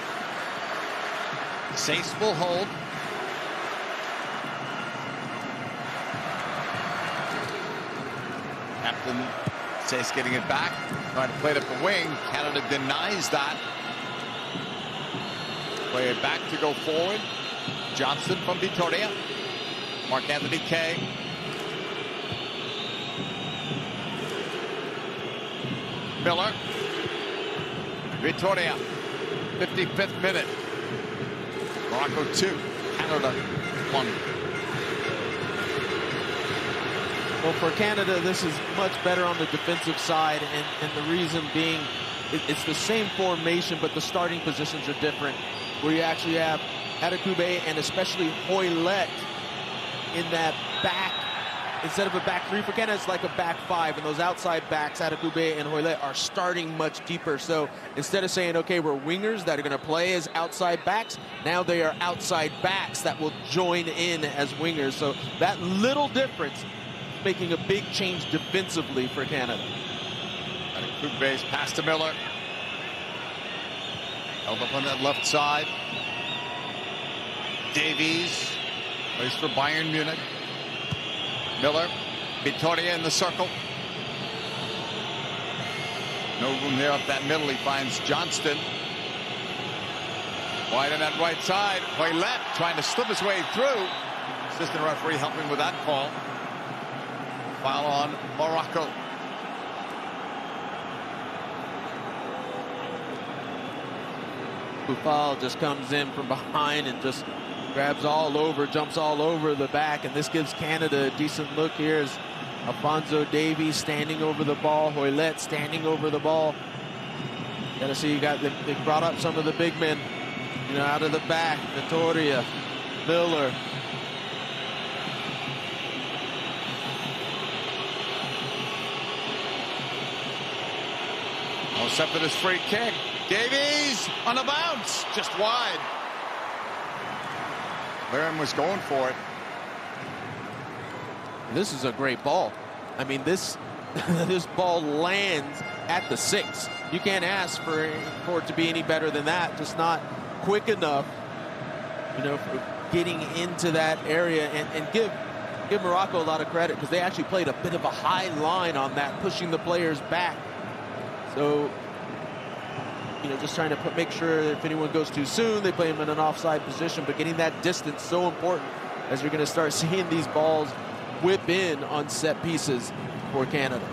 Speaker 2: Sace will hold. Captain Sace getting it back. Trying to play it up the wing. Canada denies that. Play it back to go forward. Johnson from Vitoria. Mark Anthony Kay. Miller. Victoria, 55th minute. Morocco 2, Canada 1.
Speaker 1: Well, for Canada, this is much better on the defensive side, and the reason being it's the same formation, but the starting positions are different, where you actually have Adekugbe and especially Hoylett in that back. Instead of a back three for Canada, it's like a back five, and those outside backs, Adekugbe and Hoylett, are starting much deeper. So instead of saying, okay, we're wingers that are going to play as outside backs, now they are outside backs that will join in as wingers. So that little difference is making a big change defensively for Canada.
Speaker 2: Adekugbe's pass to Miller. Held up on that left side. Davies plays for Bayern Munich. Miller, Victoria in the circle. No room there up that middle. He finds Johnston. Wide on that right side. Hoylett trying to slip his way through. Assistant referee helping with that call. Foul on Morocco.
Speaker 1: Boufal just comes in from behind and just grabs all over, jumps all over the back, and this gives Canada a decent look here as Alphonso Davies standing over the ball, Hoylett standing over the ball. Gotta see, you got they brought up some of the big men, you know, out of the back. Victoria, Miller.
Speaker 2: All set for this free kick. Davies on the bounce, just wide. Barron was going for it.
Speaker 1: This is a great ball. I mean, this this ball lands at the 6. You can't ask for it to be any better than that. Just not quick enough, you know, for getting into that area, and give Morocco a lot of credit, because they actually played a bit of a high line on that, pushing the players back. So, you know, just trying to make sure if anyone goes too soon, they play them in an offside position. But getting that distance so important, as you're going to start seeing these balls whip in on set pieces for Canada.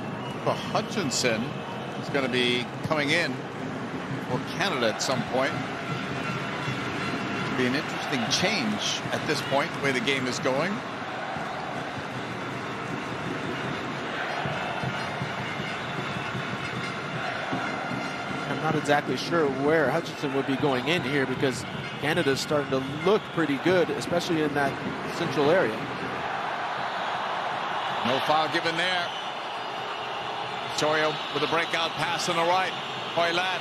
Speaker 2: Well, Hutchinson is going to be coming in for Canada at some point. It'll be an interesting change at this point, the way the game is going.
Speaker 1: Not exactly sure where Hutchinson would be going in here, because Canada's starting to look pretty good, especially in that central area.
Speaker 2: No foul given there. Sorio with a breakout pass on the right. Hoylett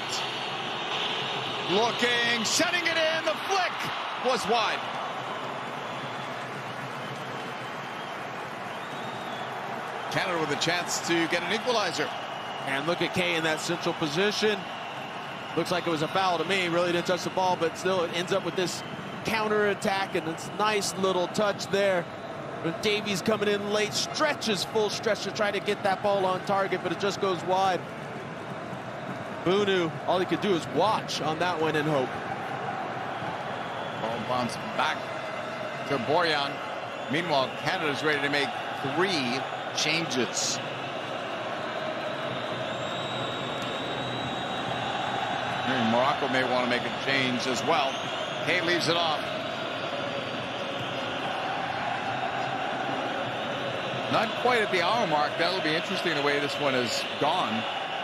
Speaker 2: looking, setting it in. The flick was wide. Canada with a chance to get an equalizer.
Speaker 1: And look at Kay in that central position. Looks like it was a foul to me. Really didn't touch the ball, but still it ends up with this counter attack, and it's nice little touch there. But Davies coming in late, stretches, full stretch to try to get that ball on target, but it just goes wide. Bunu, all he could do is watch on that one and hope.
Speaker 2: Ball bounced back to Borjan. Meanwhile, Canada's ready to make 3 changes. Morocco may want to make a change as well. Hay leaves it off. Not quite at the hour mark. That'll be interesting the way this one has gone,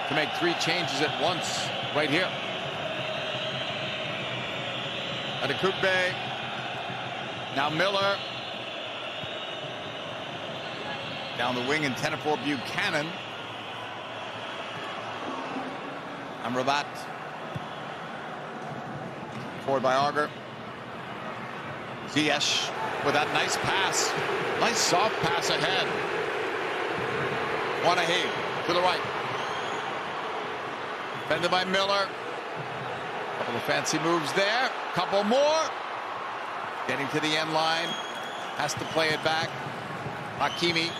Speaker 2: to make 3 changes at once right here. Adekugbe. Now Miller. Down the wing, intended for Buchanan. Amrabat. Forward by Auger. Ziyech with that nice pass. Nice soft pass ahead. Wanahi to the right. Defended by Miller. Couple of fancy moves there. Couple more. Getting to the end line. Has to play it back. Hakimi.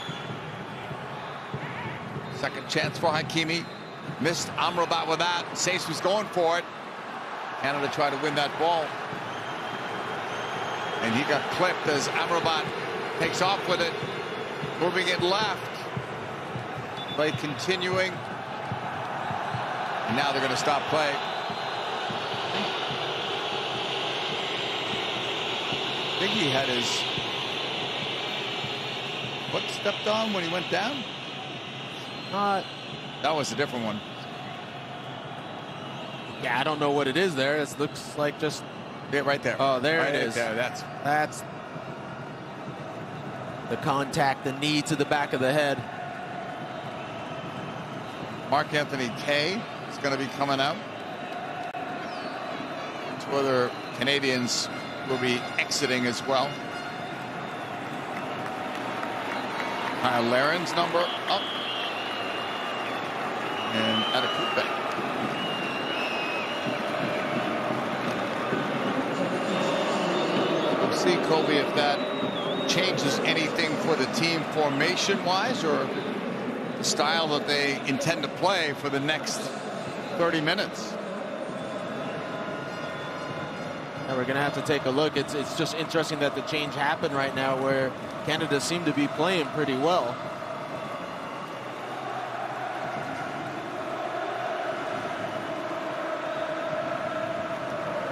Speaker 2: Second chance for Hakimi. Missed Amrabat with that. Sace was going for it. Canada tried to win that ball. And he got clipped as Amrabat takes off with it. Moving it left. Play continuing. And now they're going to stop play. I think he had his foot stepped on when he went down. That was a different one.
Speaker 1: Yeah, I don't know what it is there. It looks like just...
Speaker 2: Yeah, right there.
Speaker 1: Oh, there
Speaker 2: right
Speaker 1: it is.
Speaker 2: There.
Speaker 1: That's the contact, the knee to the back of the head.
Speaker 2: Mark Anthony Kaye is going to be coming out. Two other Canadians will be exiting as well. Kyle Laren's number up. And Adekupe. We'll see, Kobe, if that changes anything for the team formation-wise or the style that they intend to play for the next 30 minutes.
Speaker 1: And we're going to have to take a look. It's just interesting that the change happened right now where Canada seemed to be playing pretty well.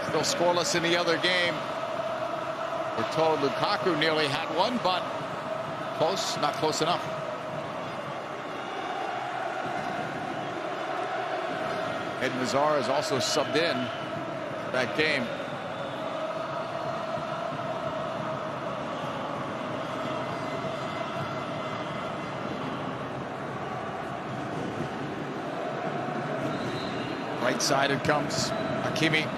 Speaker 2: Still scoreless in the other game. We're told Lukaku nearly had one, but close, not close enough. Ed Nazar is also subbed in that game. Right side it comes. Hakimi.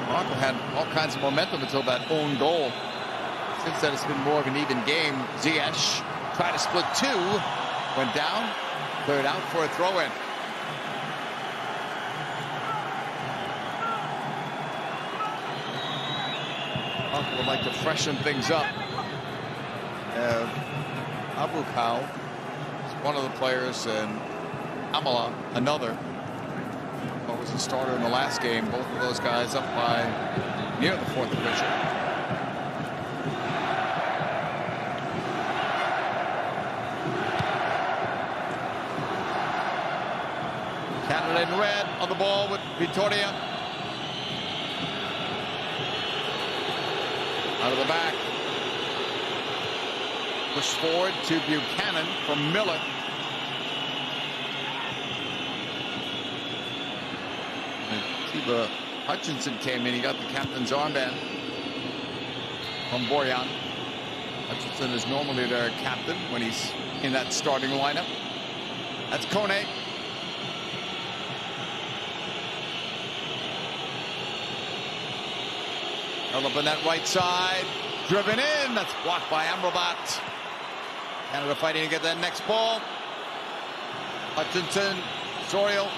Speaker 2: Morocco had all kinds of momentum until that own goal. Since then, it's been more of an even game. Ziyech tried to split two, went down, cleared out for a throw-in. Morocco would like to freshen things up. Abu Kal is one of the players, and Amala another. Was a starter in the last game. Both of those guys up by near the 4th division. Canada in red on the ball with Vitoria. Out of the back. Push forward to Buchanan from Miller. Tiba Hutchinson came in. He got the captain's armband from Borjan. Hutchinson is normally their captain when he's in that starting lineup. That's Kone. Up on that right side. Driven in. That's blocked by Amrabat. Canada fighting to get that next ball. Hutchinson. Sorial.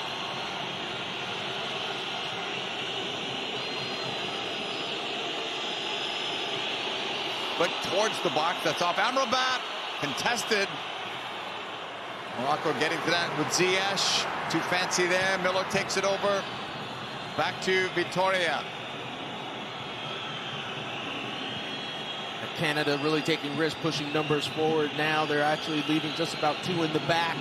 Speaker 2: But towards the box, that's off Amrabat. Contested. Morocco getting to that with Ziyech. Too fancy there. Miller takes it over. Back to Vitoria.
Speaker 1: Canada really taking risks, pushing numbers forward now. They're actually leaving just about 2 in the back.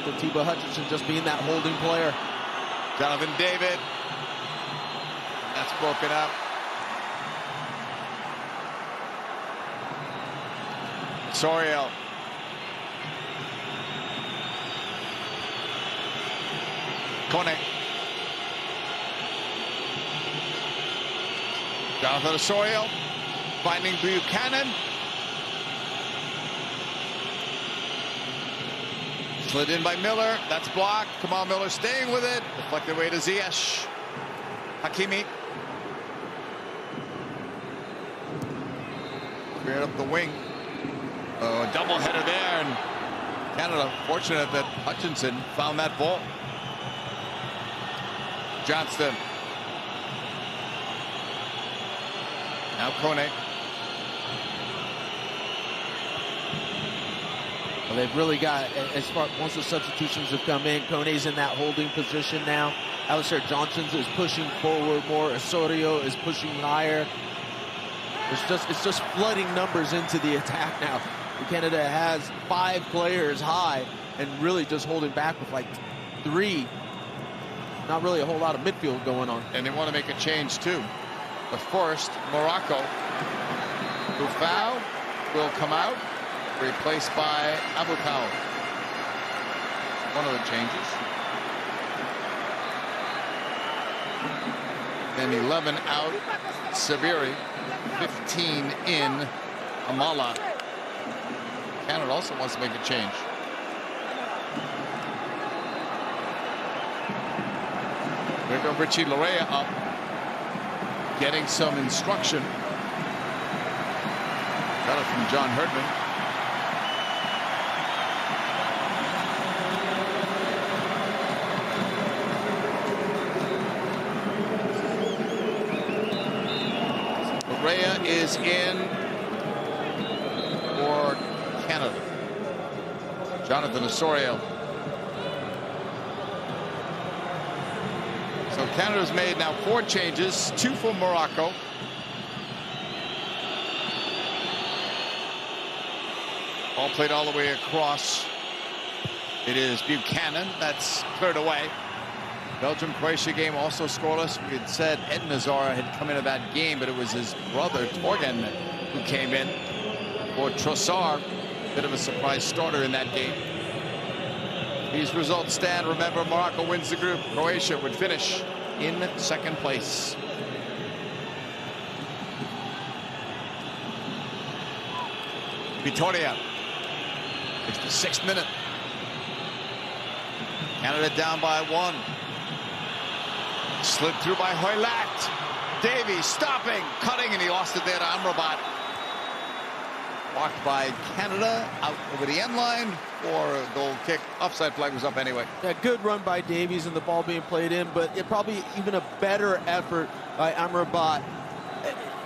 Speaker 1: With Tiba Hutchinson just being that holding player.
Speaker 2: Jonathan David. That's broken up. Sorial. Kone. Jonathan Sorial. Finding Buchanan. Slid in by Miller. That's blocked. Kamal Miller staying with it. Deflected away to Ziyech. Hakimi. Cleared up the wing. A double header there, and Canada fortunate that Hutchinson found that ball. Johnston. Now Kone.
Speaker 1: Well, they've really got, as far once the substitutions have come in, Kone's in that holding position now. Alistair Johnson is pushing forward more. Osorio is pushing higher. It's just flooding numbers into the attack now. Canada has 5 players high and really just holding back with like 3. Not really a whole lot of midfield going on.
Speaker 2: And they want to make a change too. But first, Morocco. Bufau will come out, replaced by Abukal. One of the changes. Then 11 out, Sabiri. 15 in, Amala. Canada also wants to make a change. There go Richie Larea up, getting some instruction. Got it from John Herdman. Larea is in for Canada. Jonathan Osorio. So Canada's made now 4 changes, 2 for Morocco. All played all the way across. It is Buchanan that's cleared away. Belgium-Croatia game also scoreless. We had said Ed Nazar had come into that game, but it was his brother Torgan who came in for Trossard. Bit of a surprise starter in that game. These results stand. Remember, Morocco wins the group. Croatia would finish in 2nd place. Vitoria. It's the 6th minute. Canada down by 1. Slid through by Hoylat. Davies stopping, cutting, and he lost it there to Amrabat. Blocked by Canada, out over the end line for a goal kick. Offside flag was up anyway.
Speaker 1: Yeah, good run by Davies and the ball being played in, but it probably even a better effort by Amrabat.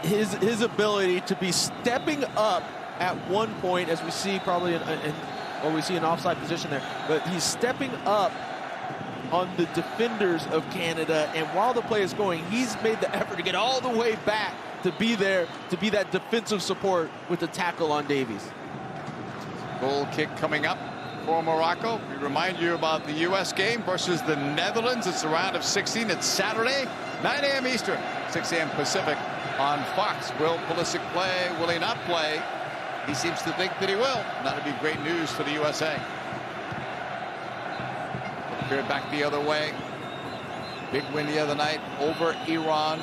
Speaker 1: His ability to be stepping up at one point, as we see probably we see an offside position there, but he's stepping up on the defenders of Canada, and while the play is going, he's made the effort to get all the way back to be there, to be that defensive support with the tackle on Davies.
Speaker 2: Goal kick coming up for Morocco. We remind you about the U.S. game versus the Netherlands. It's the round of 16. It's Saturday, 9 a.m. Eastern, 6 a.m. Pacific on Fox. Will Pulisic play? Will he not play? He seems to think that he will. That would be great news for the USA. Here back the other way. Big win the other night over Iran.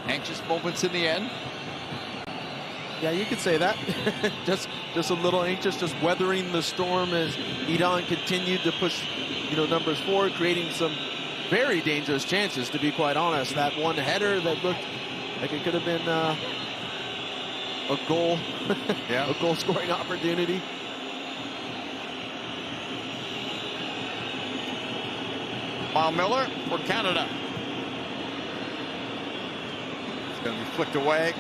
Speaker 2: Anxious moments in the end.
Speaker 1: Yeah, you could say that. just a little anxious, just weathering the storm as Iran continued to push, numbers forward, creating some very dangerous chances, to be quite honest. That one header that looked like it could have been a goal,
Speaker 2: yeah.
Speaker 1: A goal scoring opportunity.
Speaker 2: Mal Miller for Canada. It's going to be flicked away.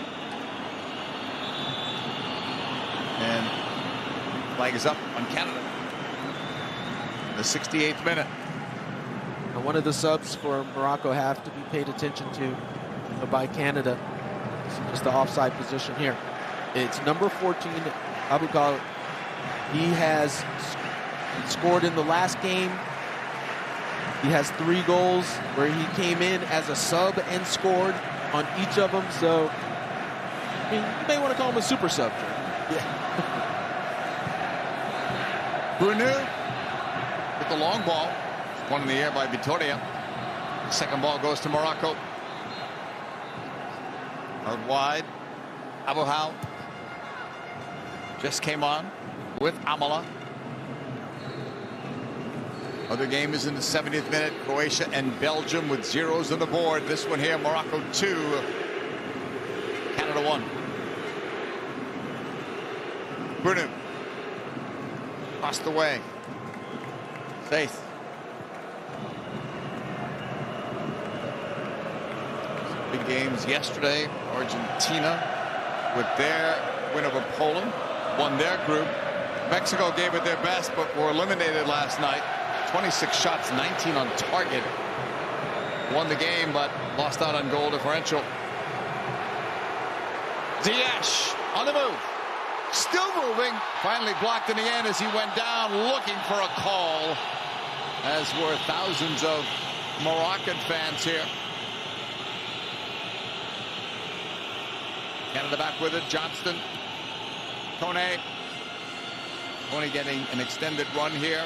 Speaker 2: And flag is up on Canada. The 68th minute.
Speaker 1: And one of the subs for Morocco have to be paid attention to by Canada. So just the offside position here. It's number 14, Abukal. He has scored in the last game. He has 3 goals where he came in as a sub and scored on each of them. So, you may want to call him a super sub. Yeah.
Speaker 2: Brunu with the long ball. One in the air by Vitoria. The second ball goes to Morocco. Out wide. Abouhal just came on with Amala. Other game is in the 70th minute. Croatia and Belgium with 0s on the board. This one here, Morocco 2, Canada 1. Brunu. Across the way. Faith. Big games yesterday. Argentina with their win over Poland. Won their group. Mexico gave it their best, but were eliminated last night. 26 shots, 19 on target. Won the game, but lost out on goal differential. Ziyech on the move. still moving. Finally blocked in the end as he went down, looking for a call, as were thousands of Moroccan fans here. Canada back with it. Johnston. Kone getting an extended run here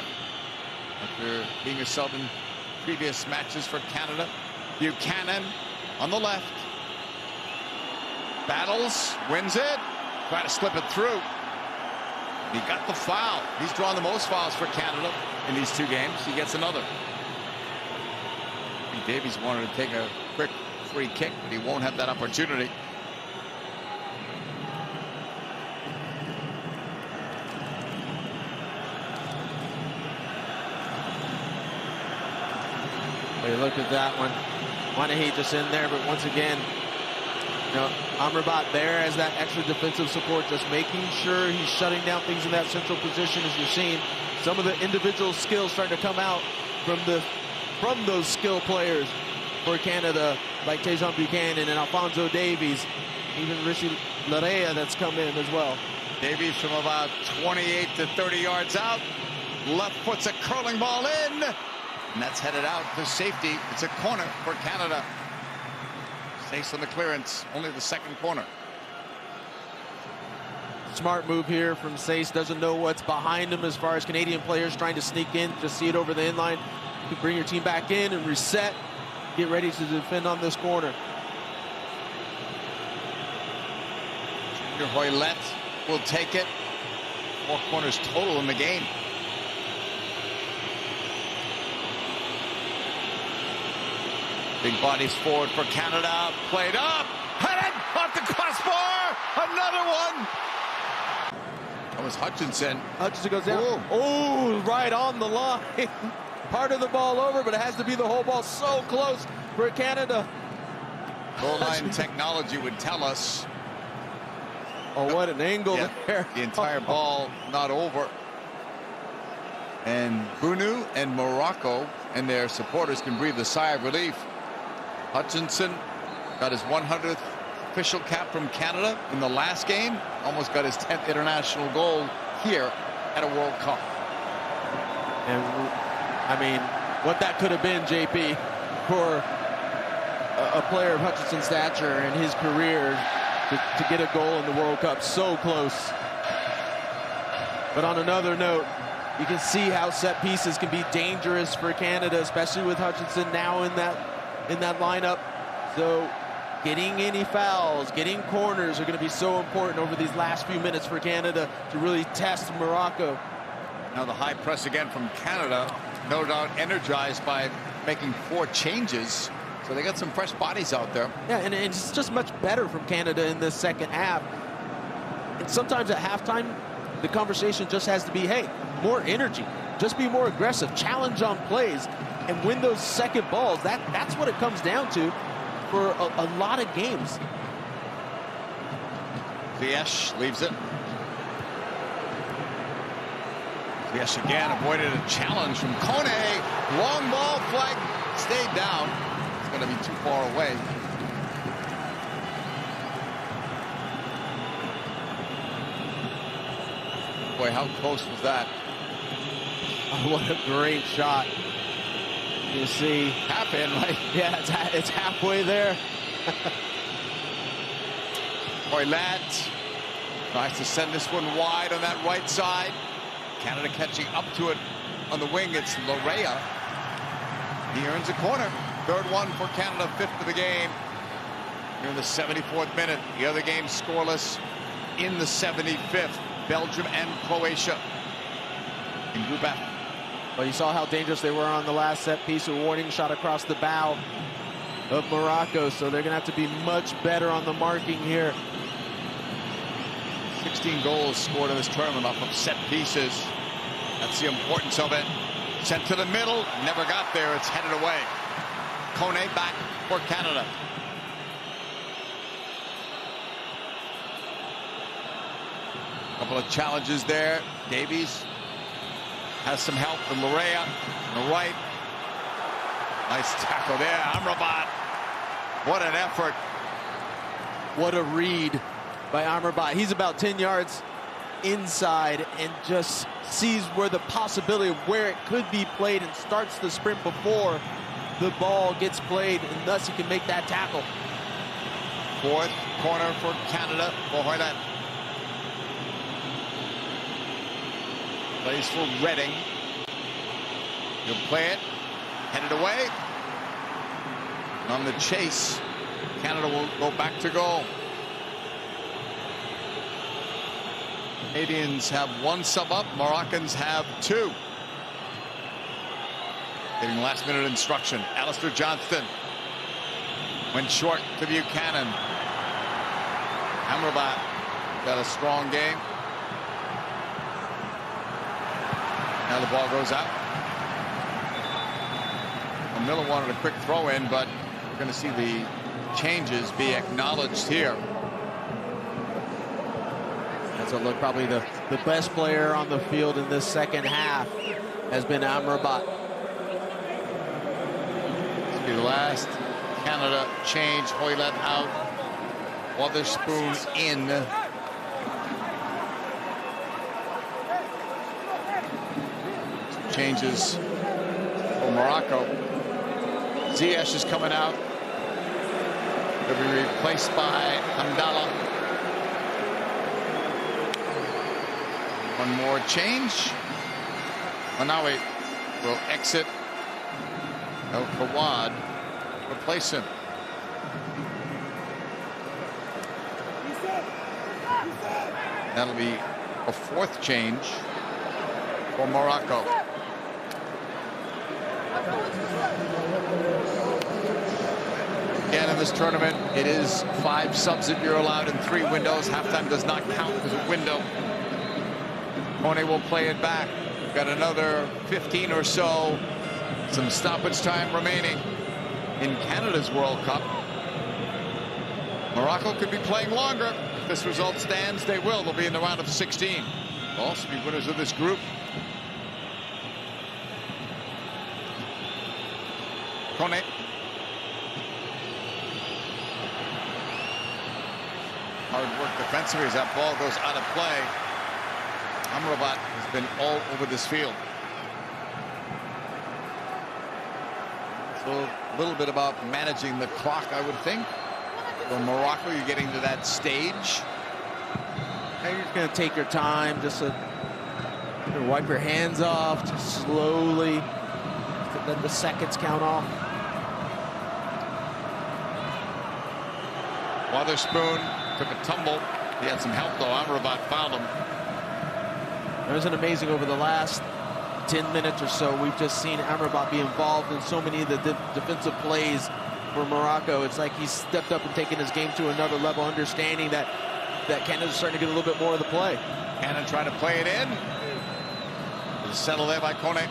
Speaker 2: after being a sub in previous matches for Canada. Buchanan on the left. Battles, wins it. Try to slip it through. He got the foul. He's drawn the most fouls for Canada in these 2 games. He gets another. Davies wanted to take a quick free kick, but he won't have that opportunity.
Speaker 1: Well, you look at that one. Monahi just in there, but once again, you know, Amrabat there as that extra defensive support, just making sure he's shutting down things in that central position. As you're seeing, some of the individual skills starting to come out from those skill players for Canada, like Tejon Buchanan and Alphonso Davies, even Rishi Larea that's come in as well.
Speaker 2: Davies from about 28 to 30 yards out. Left puts a curling ball in. And that's headed out to safety. It's a corner for Canada. Sace on the clearance, only the second corner.
Speaker 1: Smart move here from Sace. Doesn't know what's behind him as far as Canadian players trying to sneak in. Just see it over the inline. You can bring your team back in and reset. Get ready to defend on this corner.
Speaker 2: Junior Hoylett will take it. 4 corners total in the game. Big bodies forward for Canada. Played up. Headed off the crossbar. Another one. That was Hutchinson.
Speaker 1: Hutchinson goes down. Oh, right on the line. Part of the ball over, but it has to be the whole ball. So close for Canada.
Speaker 2: Goal line technology would tell us.
Speaker 1: Oh, what an angle there.
Speaker 2: The entire ball not over. And Bunu and Morocco and their supporters can breathe a sigh of relief. Hutchinson got his 100th official cap from Canada in the last game. Almost got his 10th international goal here at a World Cup.
Speaker 1: And I mean, what that could have been, JP, for a player of Hutchinson's stature and his career to get a goal in the World Cup. So close. But on another note, you can see how set pieces can be dangerous for Canada, especially with Hutchinson now in that lineup. So getting any fouls, getting corners are going to be so important over these last few minutes for Canada to really test Morocco.
Speaker 2: Now the high press again from Canada, no doubt energized by making 4 changes. So they got some fresh bodies out there.
Speaker 1: Yeah, and it's just much better from Canada in this second half. And sometimes at halftime, the conversation just has to be, hey, more energy, just be more aggressive, challenge on plays, and win those second balls. That's what it comes down to for a lot of games.
Speaker 2: Ziyech leaves it. Ziyech again avoided a challenge from Kone. Long ball, flag stayed down. It's going to be too far away. Boy, how close was that?
Speaker 1: Oh, what a great shot. You see,
Speaker 2: half in, right?
Speaker 1: Yeah, it's halfway there.
Speaker 2: Hoylett tries to send this one wide on that right side. Canada catching up to it on the wing. It's Larea. He earns a corner. Third one for Canada, 5th of the game. Here in the 74th minute. The other game scoreless in the 75th. Belgium and Croatia in Group F.
Speaker 1: Well, you saw how dangerous they were on the last set piece. A warning shot across the bow of Morocco, so they're going to have to be much better on the marking here.
Speaker 2: 16 goals scored in this tournament off of set pieces. That's the importance of it. Sent to the middle, never got there. It's headed away. Kone back for Canada. Couple of challenges there. Davies has some help from Larea on the right. Nice tackle there. Amrabat. What an effort.
Speaker 1: What a read by Amrabat. He's about 10 yards inside and just sees where the possibility of where it could be played and starts the sprint before the ball gets played, and thus he can make that tackle.
Speaker 2: Fourth corner for Canada. Bohoylan plays for Reading. He'll play it, headed away. On the chase, Canada will go back to goal. Canadians have one sub up, Moroccans have two. Getting last minute instruction. Alistair Johnston went short to Buchanan. Amrabat got a strong game. Now the ball goes out. Well, Miller wanted a quick throw in, but we're going to see the changes be acknowledged here.
Speaker 1: That's a look. Probably the best player on the field in this second half has been Amrabat.
Speaker 2: This will be the last Canada change. Hoyland out. Wotherspoon in. Changes for Morocco. Ziyech is coming out. He'll be replaced by Hamdallah. One more change. Manawi will exit. El Kawad replace him. That'll be a fourth change for Morocco. Again, in this tournament, it is 5 subs if you're allowed in 3 windows. Halftime does not count as a window. Kone will play it back. We've got another 15 or so. Some stoppage time remaining in Canada's World Cup. Morocco could be playing longer. If this result stands, they will. They'll be in the round of 16. They'll also be winners of this group. Kone. Hard work defensively as that ball goes out of play. Amrabat has been all over this field. So a little bit about managing the clock, I would think. For Morocco, you're getting to that stage.
Speaker 1: Now you're just going to take your time, just to wipe your hands off, just slowly let the seconds count off.
Speaker 2: Wotherspoon took a tumble. He had some help, though. Amrabat found him.
Speaker 1: It was amazing over the last 10 minutes or so. We've just seen Amrabat be involved in so many of the defensive plays for Morocco. It's like he's stepped up and taken his game to another level, understanding that Canada's starting to get a little bit more of the play.
Speaker 2: Cannon trying to play it in. It's settled there by Kone.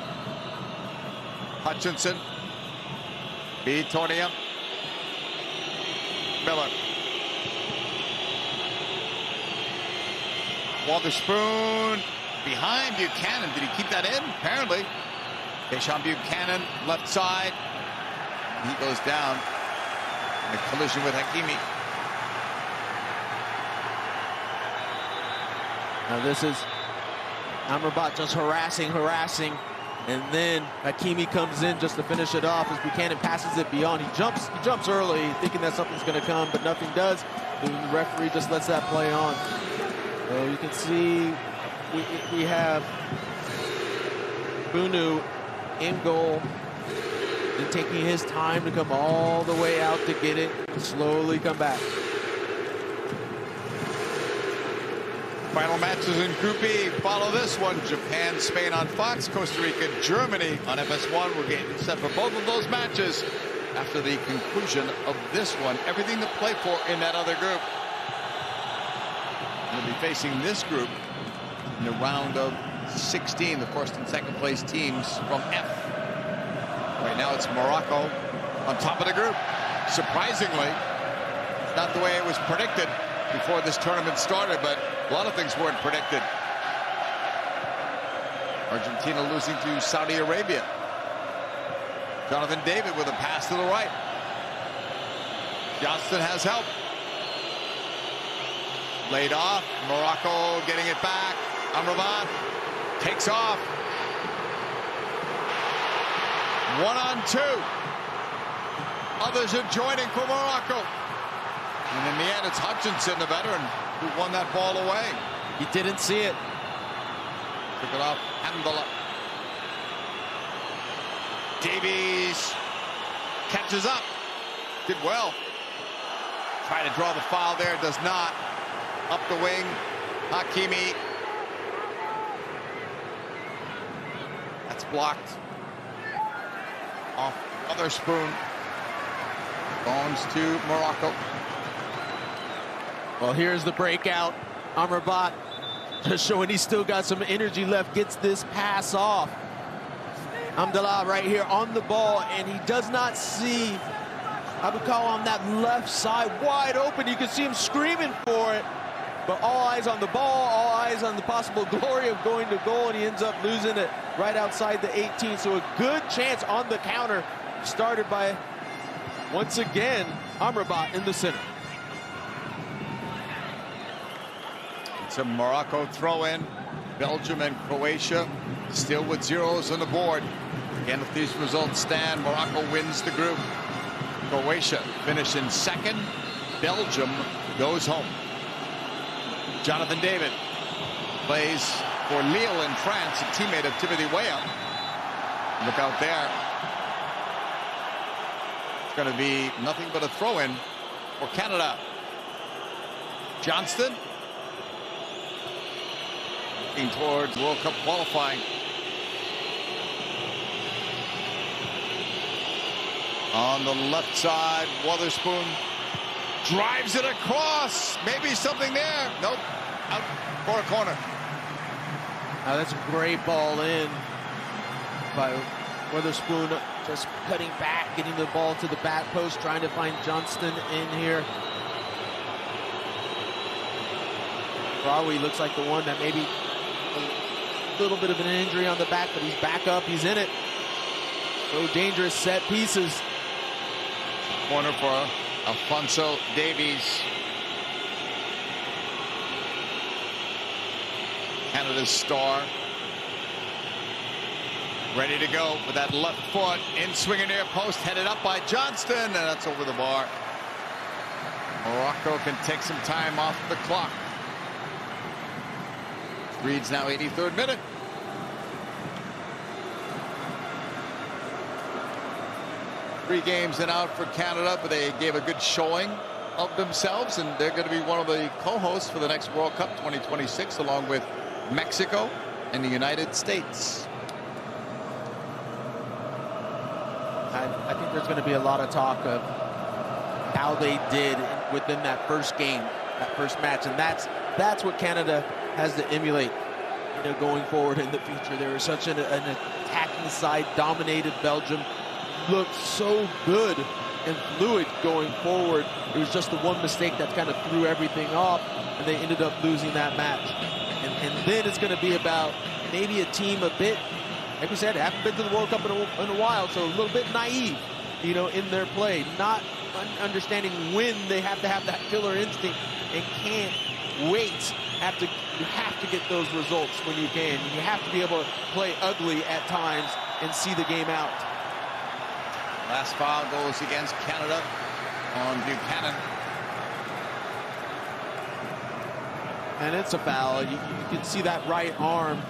Speaker 2: Hutchinson. Vitoria. Miller. Wotherspoon behind Buchanan. Did he keep that in? Apparently. Deschamps Buchanan, left side. He goes down in a collision with Hakimi.
Speaker 1: Now this is Amrabat just harassing, and then Hakimi comes in just to finish it off as Buchanan passes it beyond. He jumps early, thinking that something's going to come, but nothing does. And the referee just lets that play on. So you can see we have Bunu in goal, and taking his time to come all the way out to get it, slowly come back.
Speaker 2: Final matches in Group E. Follow this one. Japan, Spain on Fox. Costa Rica, Germany on FS1. We're getting set for both of those matches after the conclusion of this one. Everything to play for in that other group. We'll be facing this group in the round of 16. The first and second place teams from F. Right now it's Morocco on top of the group. Surprisingly, not the way it was predicted before this tournament started, but a lot of things weren't predicted. Argentina losing to Saudi Arabia. Jonathan David with a pass to the right. Johnston has help. Laid off. Morocco getting it back. Amrabat takes off. 1-on-2. Others are joining for Morocco. And in the end, it's Hutchinson, the veteran, who won that ball away.
Speaker 1: He didn't see it.
Speaker 2: Took it off. Hamdallah. Davies catches up. Did well. Trying to draw the foul there. Does not. Up the wing. Hakimi. That's blocked. Off Witherspoon. Bones to Morocco.
Speaker 1: Well, here's the breakout. Amrabat just showing he's still got some energy left. Gets this pass off. Hamdallah right here on the ball, and he does not see Abukal on that left side wide open. You can see him screaming for it, but all eyes on the ball, all eyes on the possible glory of going to goal, and he ends up losing it right outside the 18. So a good chance on the counter started by, once again, Amrabat in the center.
Speaker 2: It's a Morocco throw-in. Belgium and Croatia still with zeros on the board. Again, if these results stand, Morocco wins the group. Croatia finish in second. Belgium goes home. Jonathan David plays for Lille in France, a teammate of Timothy Weah. Look out there. It's going to be nothing but a throw-in for Canada. Johnston looking towards World Cup qualifying. On the left side, Witherspoon drives it across. Maybe something there. Nope. Out for a corner.
Speaker 1: Now that's a great ball in by Witherspoon, just cutting back, getting the ball to the back post, trying to find Johnston in here. Rawi looks like the one that maybe a little bit of an injury on the back, but he's back up, he's in it. So dangerous set pieces.
Speaker 2: Corner for Alphonso Davies. Canada's star. Ready to go with that left foot. In swinging near post, headed up by Johnston, and that's over the bar. Morocco can take some time off the clock. Reads now 83rd minute. Three games and out for Canada, but they gave a good showing of themselves, and they're going to be one of the co-hosts for the next World Cup 2026, along with Mexico and the United States.
Speaker 1: I think there's going to be a lot of talk of how they did within that first game, that first match, and that's what Canada has to emulate, you know, going forward in the future. They were such an attacking side, dominated Belgium, looked so good and fluid going forward. It was just the one mistake that kind of threw everything off, and they ended up losing that match. And then it's going to be about maybe a team a bit, like we said, haven't been to the World Cup in a while, so a little bit naive, you know, in their play, not understanding when they have to have that killer instinct and can't wait. You have to get those results when you can. You have to be able to play ugly at times and see the game out.
Speaker 2: Last foul goes against Canada on Buchanan.
Speaker 1: And it's a foul. You can see that right arm,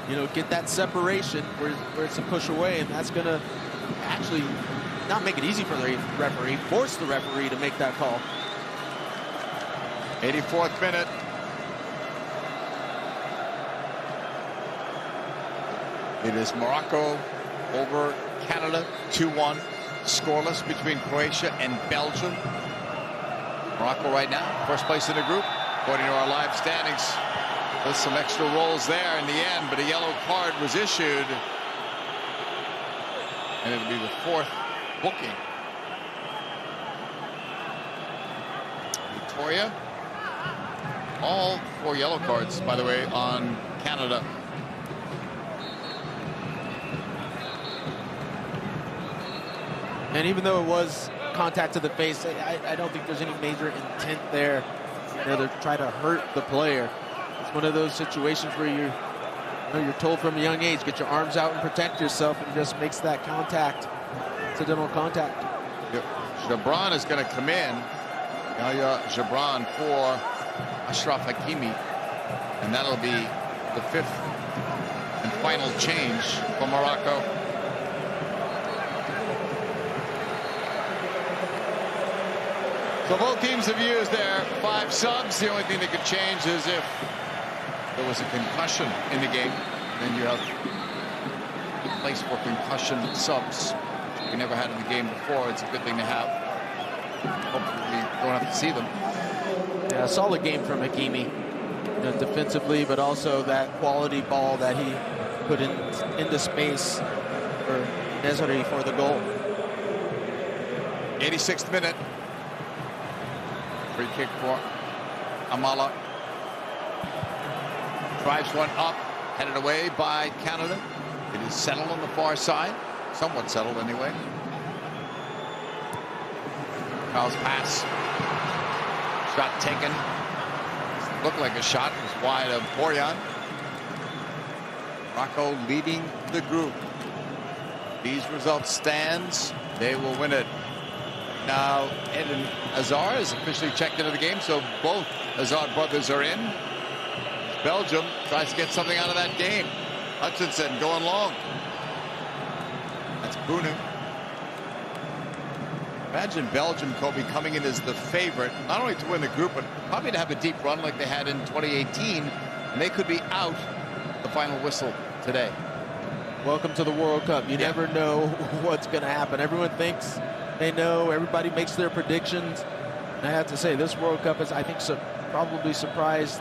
Speaker 1: you know, get that separation where it's a push away, and that's going to actually not make it easy for the referee, force the referee to make that call.
Speaker 2: 84th minute. It is Morocco over Canada, 2-1, scoreless between Croatia and Belgium. Morocco right now, first place in the group, according to our live standings. With some extra rolls there in the end, but a yellow card was issued. And it'll be the fourth booking. Victoria. All 4 yellow cards, by the way, on Canada.
Speaker 1: And even though it was contact to the face, I don't think there's any major intent there. to try to hurt the player. It's one of those situations where you're told from a young age, get your arms out and protect yourself, and just makes that contact, accidental contact.
Speaker 2: Gibran is going to come in. Yahya Gibran for Ashraf Hakimi, and that'll be the 5th and final change for Morocco. So both teams have used their 5 subs. The only thing that could change is if there was a concussion in the game. Then you have a place for concussion subs. We never had in the game before. It's a good thing to have. Hopefully we don't have to see them.
Speaker 1: Yeah, a solid game from Hakimi, defensively, but also that quality ball that he put into space for Desiree for the goal.
Speaker 2: 86th minute. Free kick for Amala. Drives one up, headed away by Canada. It is settled on the far side. Somewhat settled anyway. Kyle's pass. Shot taken. Looked like a shot. It was wide of Borjan. Morocco leading the group. These results stands. They will win it. Now, Eden Hazard is officially checked into the game, so both Hazard brothers are in. Belgium tries to get something out of that game. Hutchinson going long. That's Bunu. Imagine Belgium, Kobe, coming in as the favorite, not only to win the group, but probably to have a deep run like they had in 2018, and they could be out the final whistle today.
Speaker 1: Welcome to the World Cup. You never know what's going to happen. Everyone thinks they know. Everybody makes their predictions. And I have to say, this World Cup is, I think, probably surprised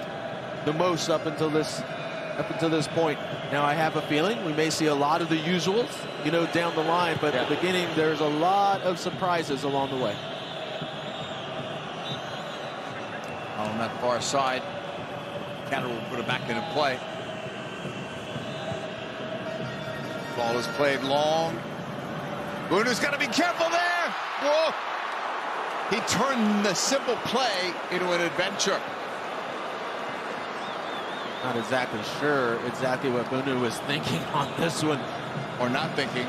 Speaker 1: the most up until this point. Now, I have a feeling we may see a lot of the usuals, down the line. But at the beginning, there's a lot of surprises along the way.
Speaker 2: On that far side, Canada will put it back into play. Ball is played long. Bunu's got to be careful there. Whoa! He turned the simple play into an adventure.
Speaker 1: Not exactly sure what Bunu was thinking on this one.
Speaker 2: Or not thinking.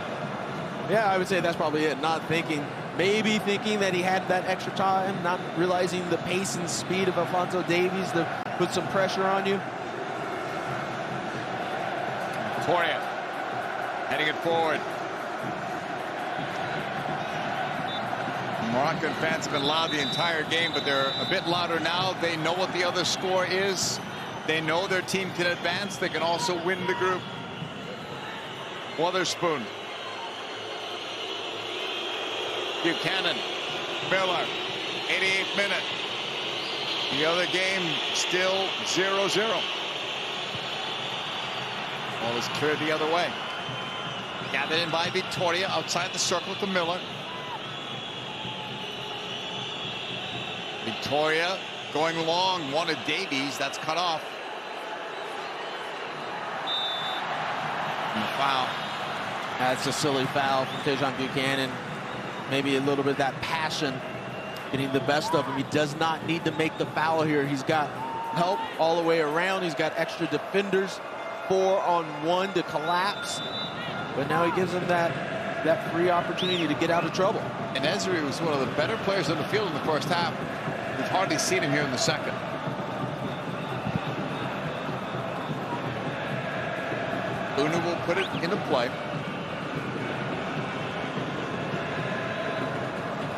Speaker 1: Yeah, I would say that's probably it. Not thinking. Maybe thinking that he had that extra time, not realizing the pace and speed of Alphonso Davies to put some pressure on you.
Speaker 2: Toria heading it forward. Moroccan fans have been loud the entire game, but they're a bit louder now. They know what the other score is. They know their team can advance. They can also win the group. Witherspoon. Buchanan. Miller. 88th minute. The other game still 0-0. Ball is cleared the other way. Gathered in by Victoria outside the circle to Miller. Victoria going long, wanted Davies. That's cut off. And the foul.
Speaker 1: That's a silly foul from Tejan Buchanan. Maybe a little bit of that passion getting the best of him. He does not need to make the foul here. He's got help all the way around. He's got extra defenders, 4-on-1 to collapse. But now he gives him that free opportunity to get out of trouble.
Speaker 2: And Ezri was one of the better players on the field in the first half. We've hardly seen him here in the second. Bunu will put it into play.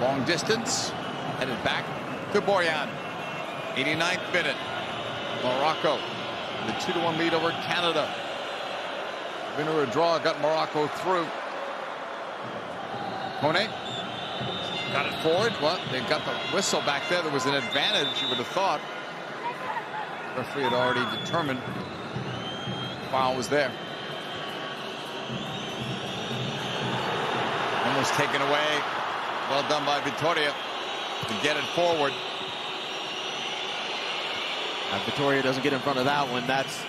Speaker 2: Long distance. Headed back to Borjan. 89th minute. Morocco. The 2-1 lead over Canada. Winner or draw got Morocco through. Kone. Got it forward. Well, they got the whistle back there. There was an advantage, you would have thought. The referee had already determined the foul was there. Almost taken away. Well done by Victoria to get it forward.
Speaker 1: If Victoria doesn't get in front of that one, that's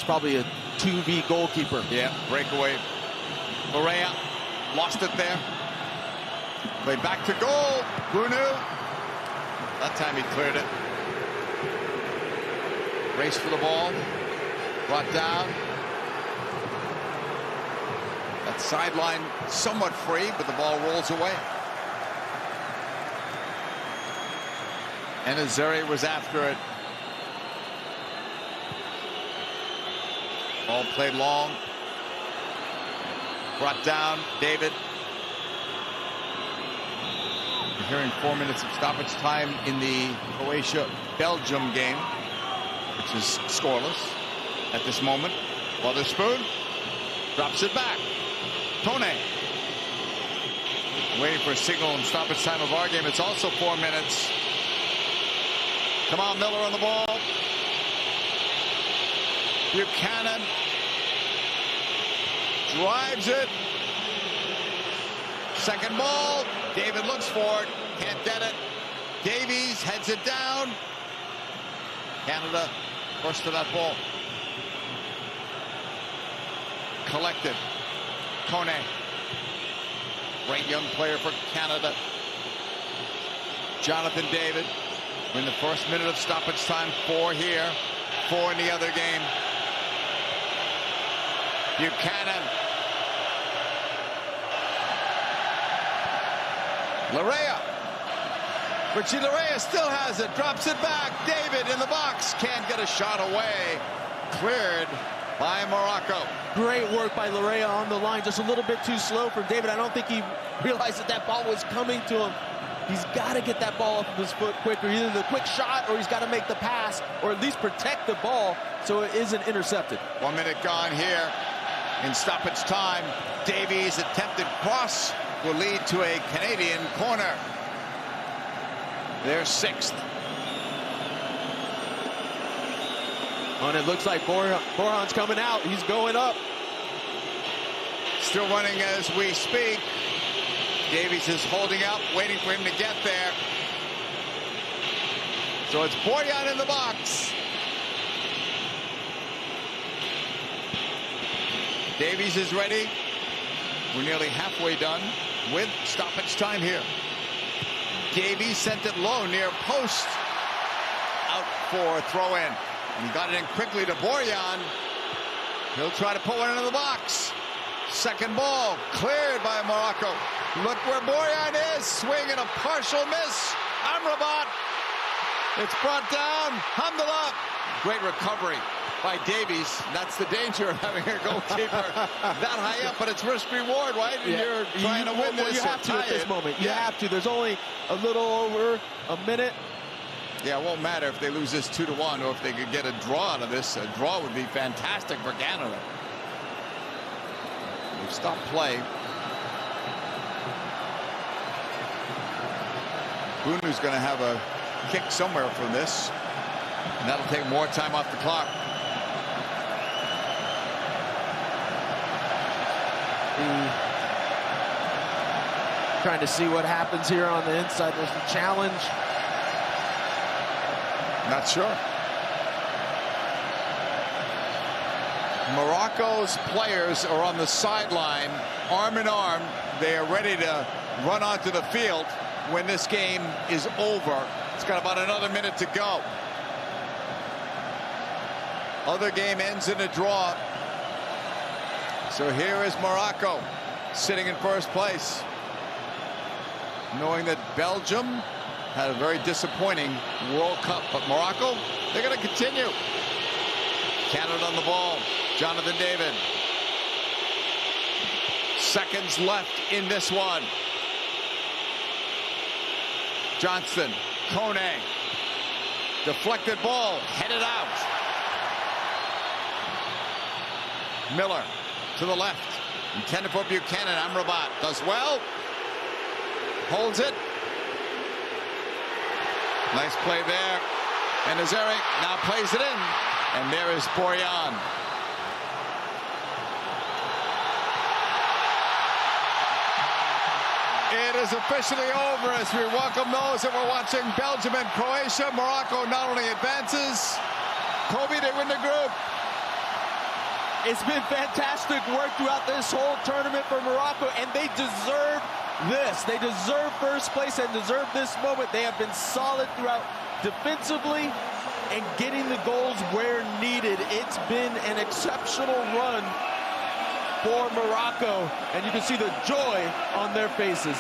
Speaker 1: probably a 2v goalkeeper.
Speaker 2: Yeah, breakaway. Correa lost it there. Played back to goal. Bunu. That time he cleared it. Race for the ball. Brought down. That sideline somewhat free, but the ball rolls away. And Azeri was after it. Ball played long. Brought down. David. We're hearing 4 minutes of stoppage time in the Croatia-Belgium game, which is scoreless at this moment. Witherspoon drops it back. Kone waiting for a signal and stoppage time of our game. It's also 4 minutes. Come on, Miller on the ball. Buchanan drives it. Second ball. David looks for it. Can't get it. Davies heads it down. Canada first to that ball. Collected. Kone. Great young player for Canada. Jonathan David. We're in the first minute of stoppage time. 4 here. 4 in the other game. Buchanan. Larea. Richie Larea still has it. Drops it back. David in the box. Can't get a shot away. Cleared by Morocco.
Speaker 1: Great work by Larea on the line. Just a little bit too slow for David. I don't think he realized that that ball was coming to him. He's got to get that ball off of his foot quicker. Either the quick shot or he's got to make the pass or at least protect the ball so it isn't intercepted.
Speaker 2: 1 minute gone here in stoppage time. Davies' attempted cross will lead to a Canadian corner. Their 6th.
Speaker 1: Oh, and it looks like Borjan's coming out. He's going up.
Speaker 2: Still running as we speak. Davies is holding up, waiting for him to get there. So it's Borjan in the box. Davies is ready. We're nearly halfway done with stoppage time here. Davies sent it low near post. Out for a throw in. And he got it in quickly to Borjan. He'll try to put one into the box. Second ball cleared by Morocco. Look where Borjan is. Swing and a partial miss. Amrabat. It's brought down. Hamdallah. Great recovery by Davies. That's the danger of having a goalkeeper that high up, but it's risk reward, right? And you're trying to win this.
Speaker 1: You have to at this moment. You have to. There's only a little over a minute.
Speaker 2: Yeah, it won't matter if they lose this 2-1 or if they could get a draw out of this. A draw would be fantastic for Canada. They've stopped play. Bunu's going to have a kick somewhere from this. And that'll take more time off the clock.
Speaker 1: Trying to see what happens here on the inside. There's a challenge.
Speaker 2: Not sure. Morocco's players are on the sideline, arm in arm. They are ready to run onto the field when this game is over. It's got about another minute to go. Other game ends in a draw. So here is Morocco sitting in first place, knowing that Belgium had a very disappointing World Cup, but Morocco, they're going to continue. Canada on the ball. Jonathan David. Seconds left in this one. Johnston. Kone. Deflected ball. Headed out. Miller to the left. Intended for Buchanan. Amrabat does well. Holds it. Nice play there. And Azeri now plays it in. And there is Borjan. It is officially over as we welcome those that were watching Belgium and Croatia. Morocco not only advances, Kobe, they win the group.
Speaker 1: It's been fantastic work throughout this whole tournament for Morocco, and they deserve this. They deserve first place and deserve this moment. They have been solid throughout defensively and getting the goals where needed. It's been an exceptional run for Morocco, and you can see the joy on their faces.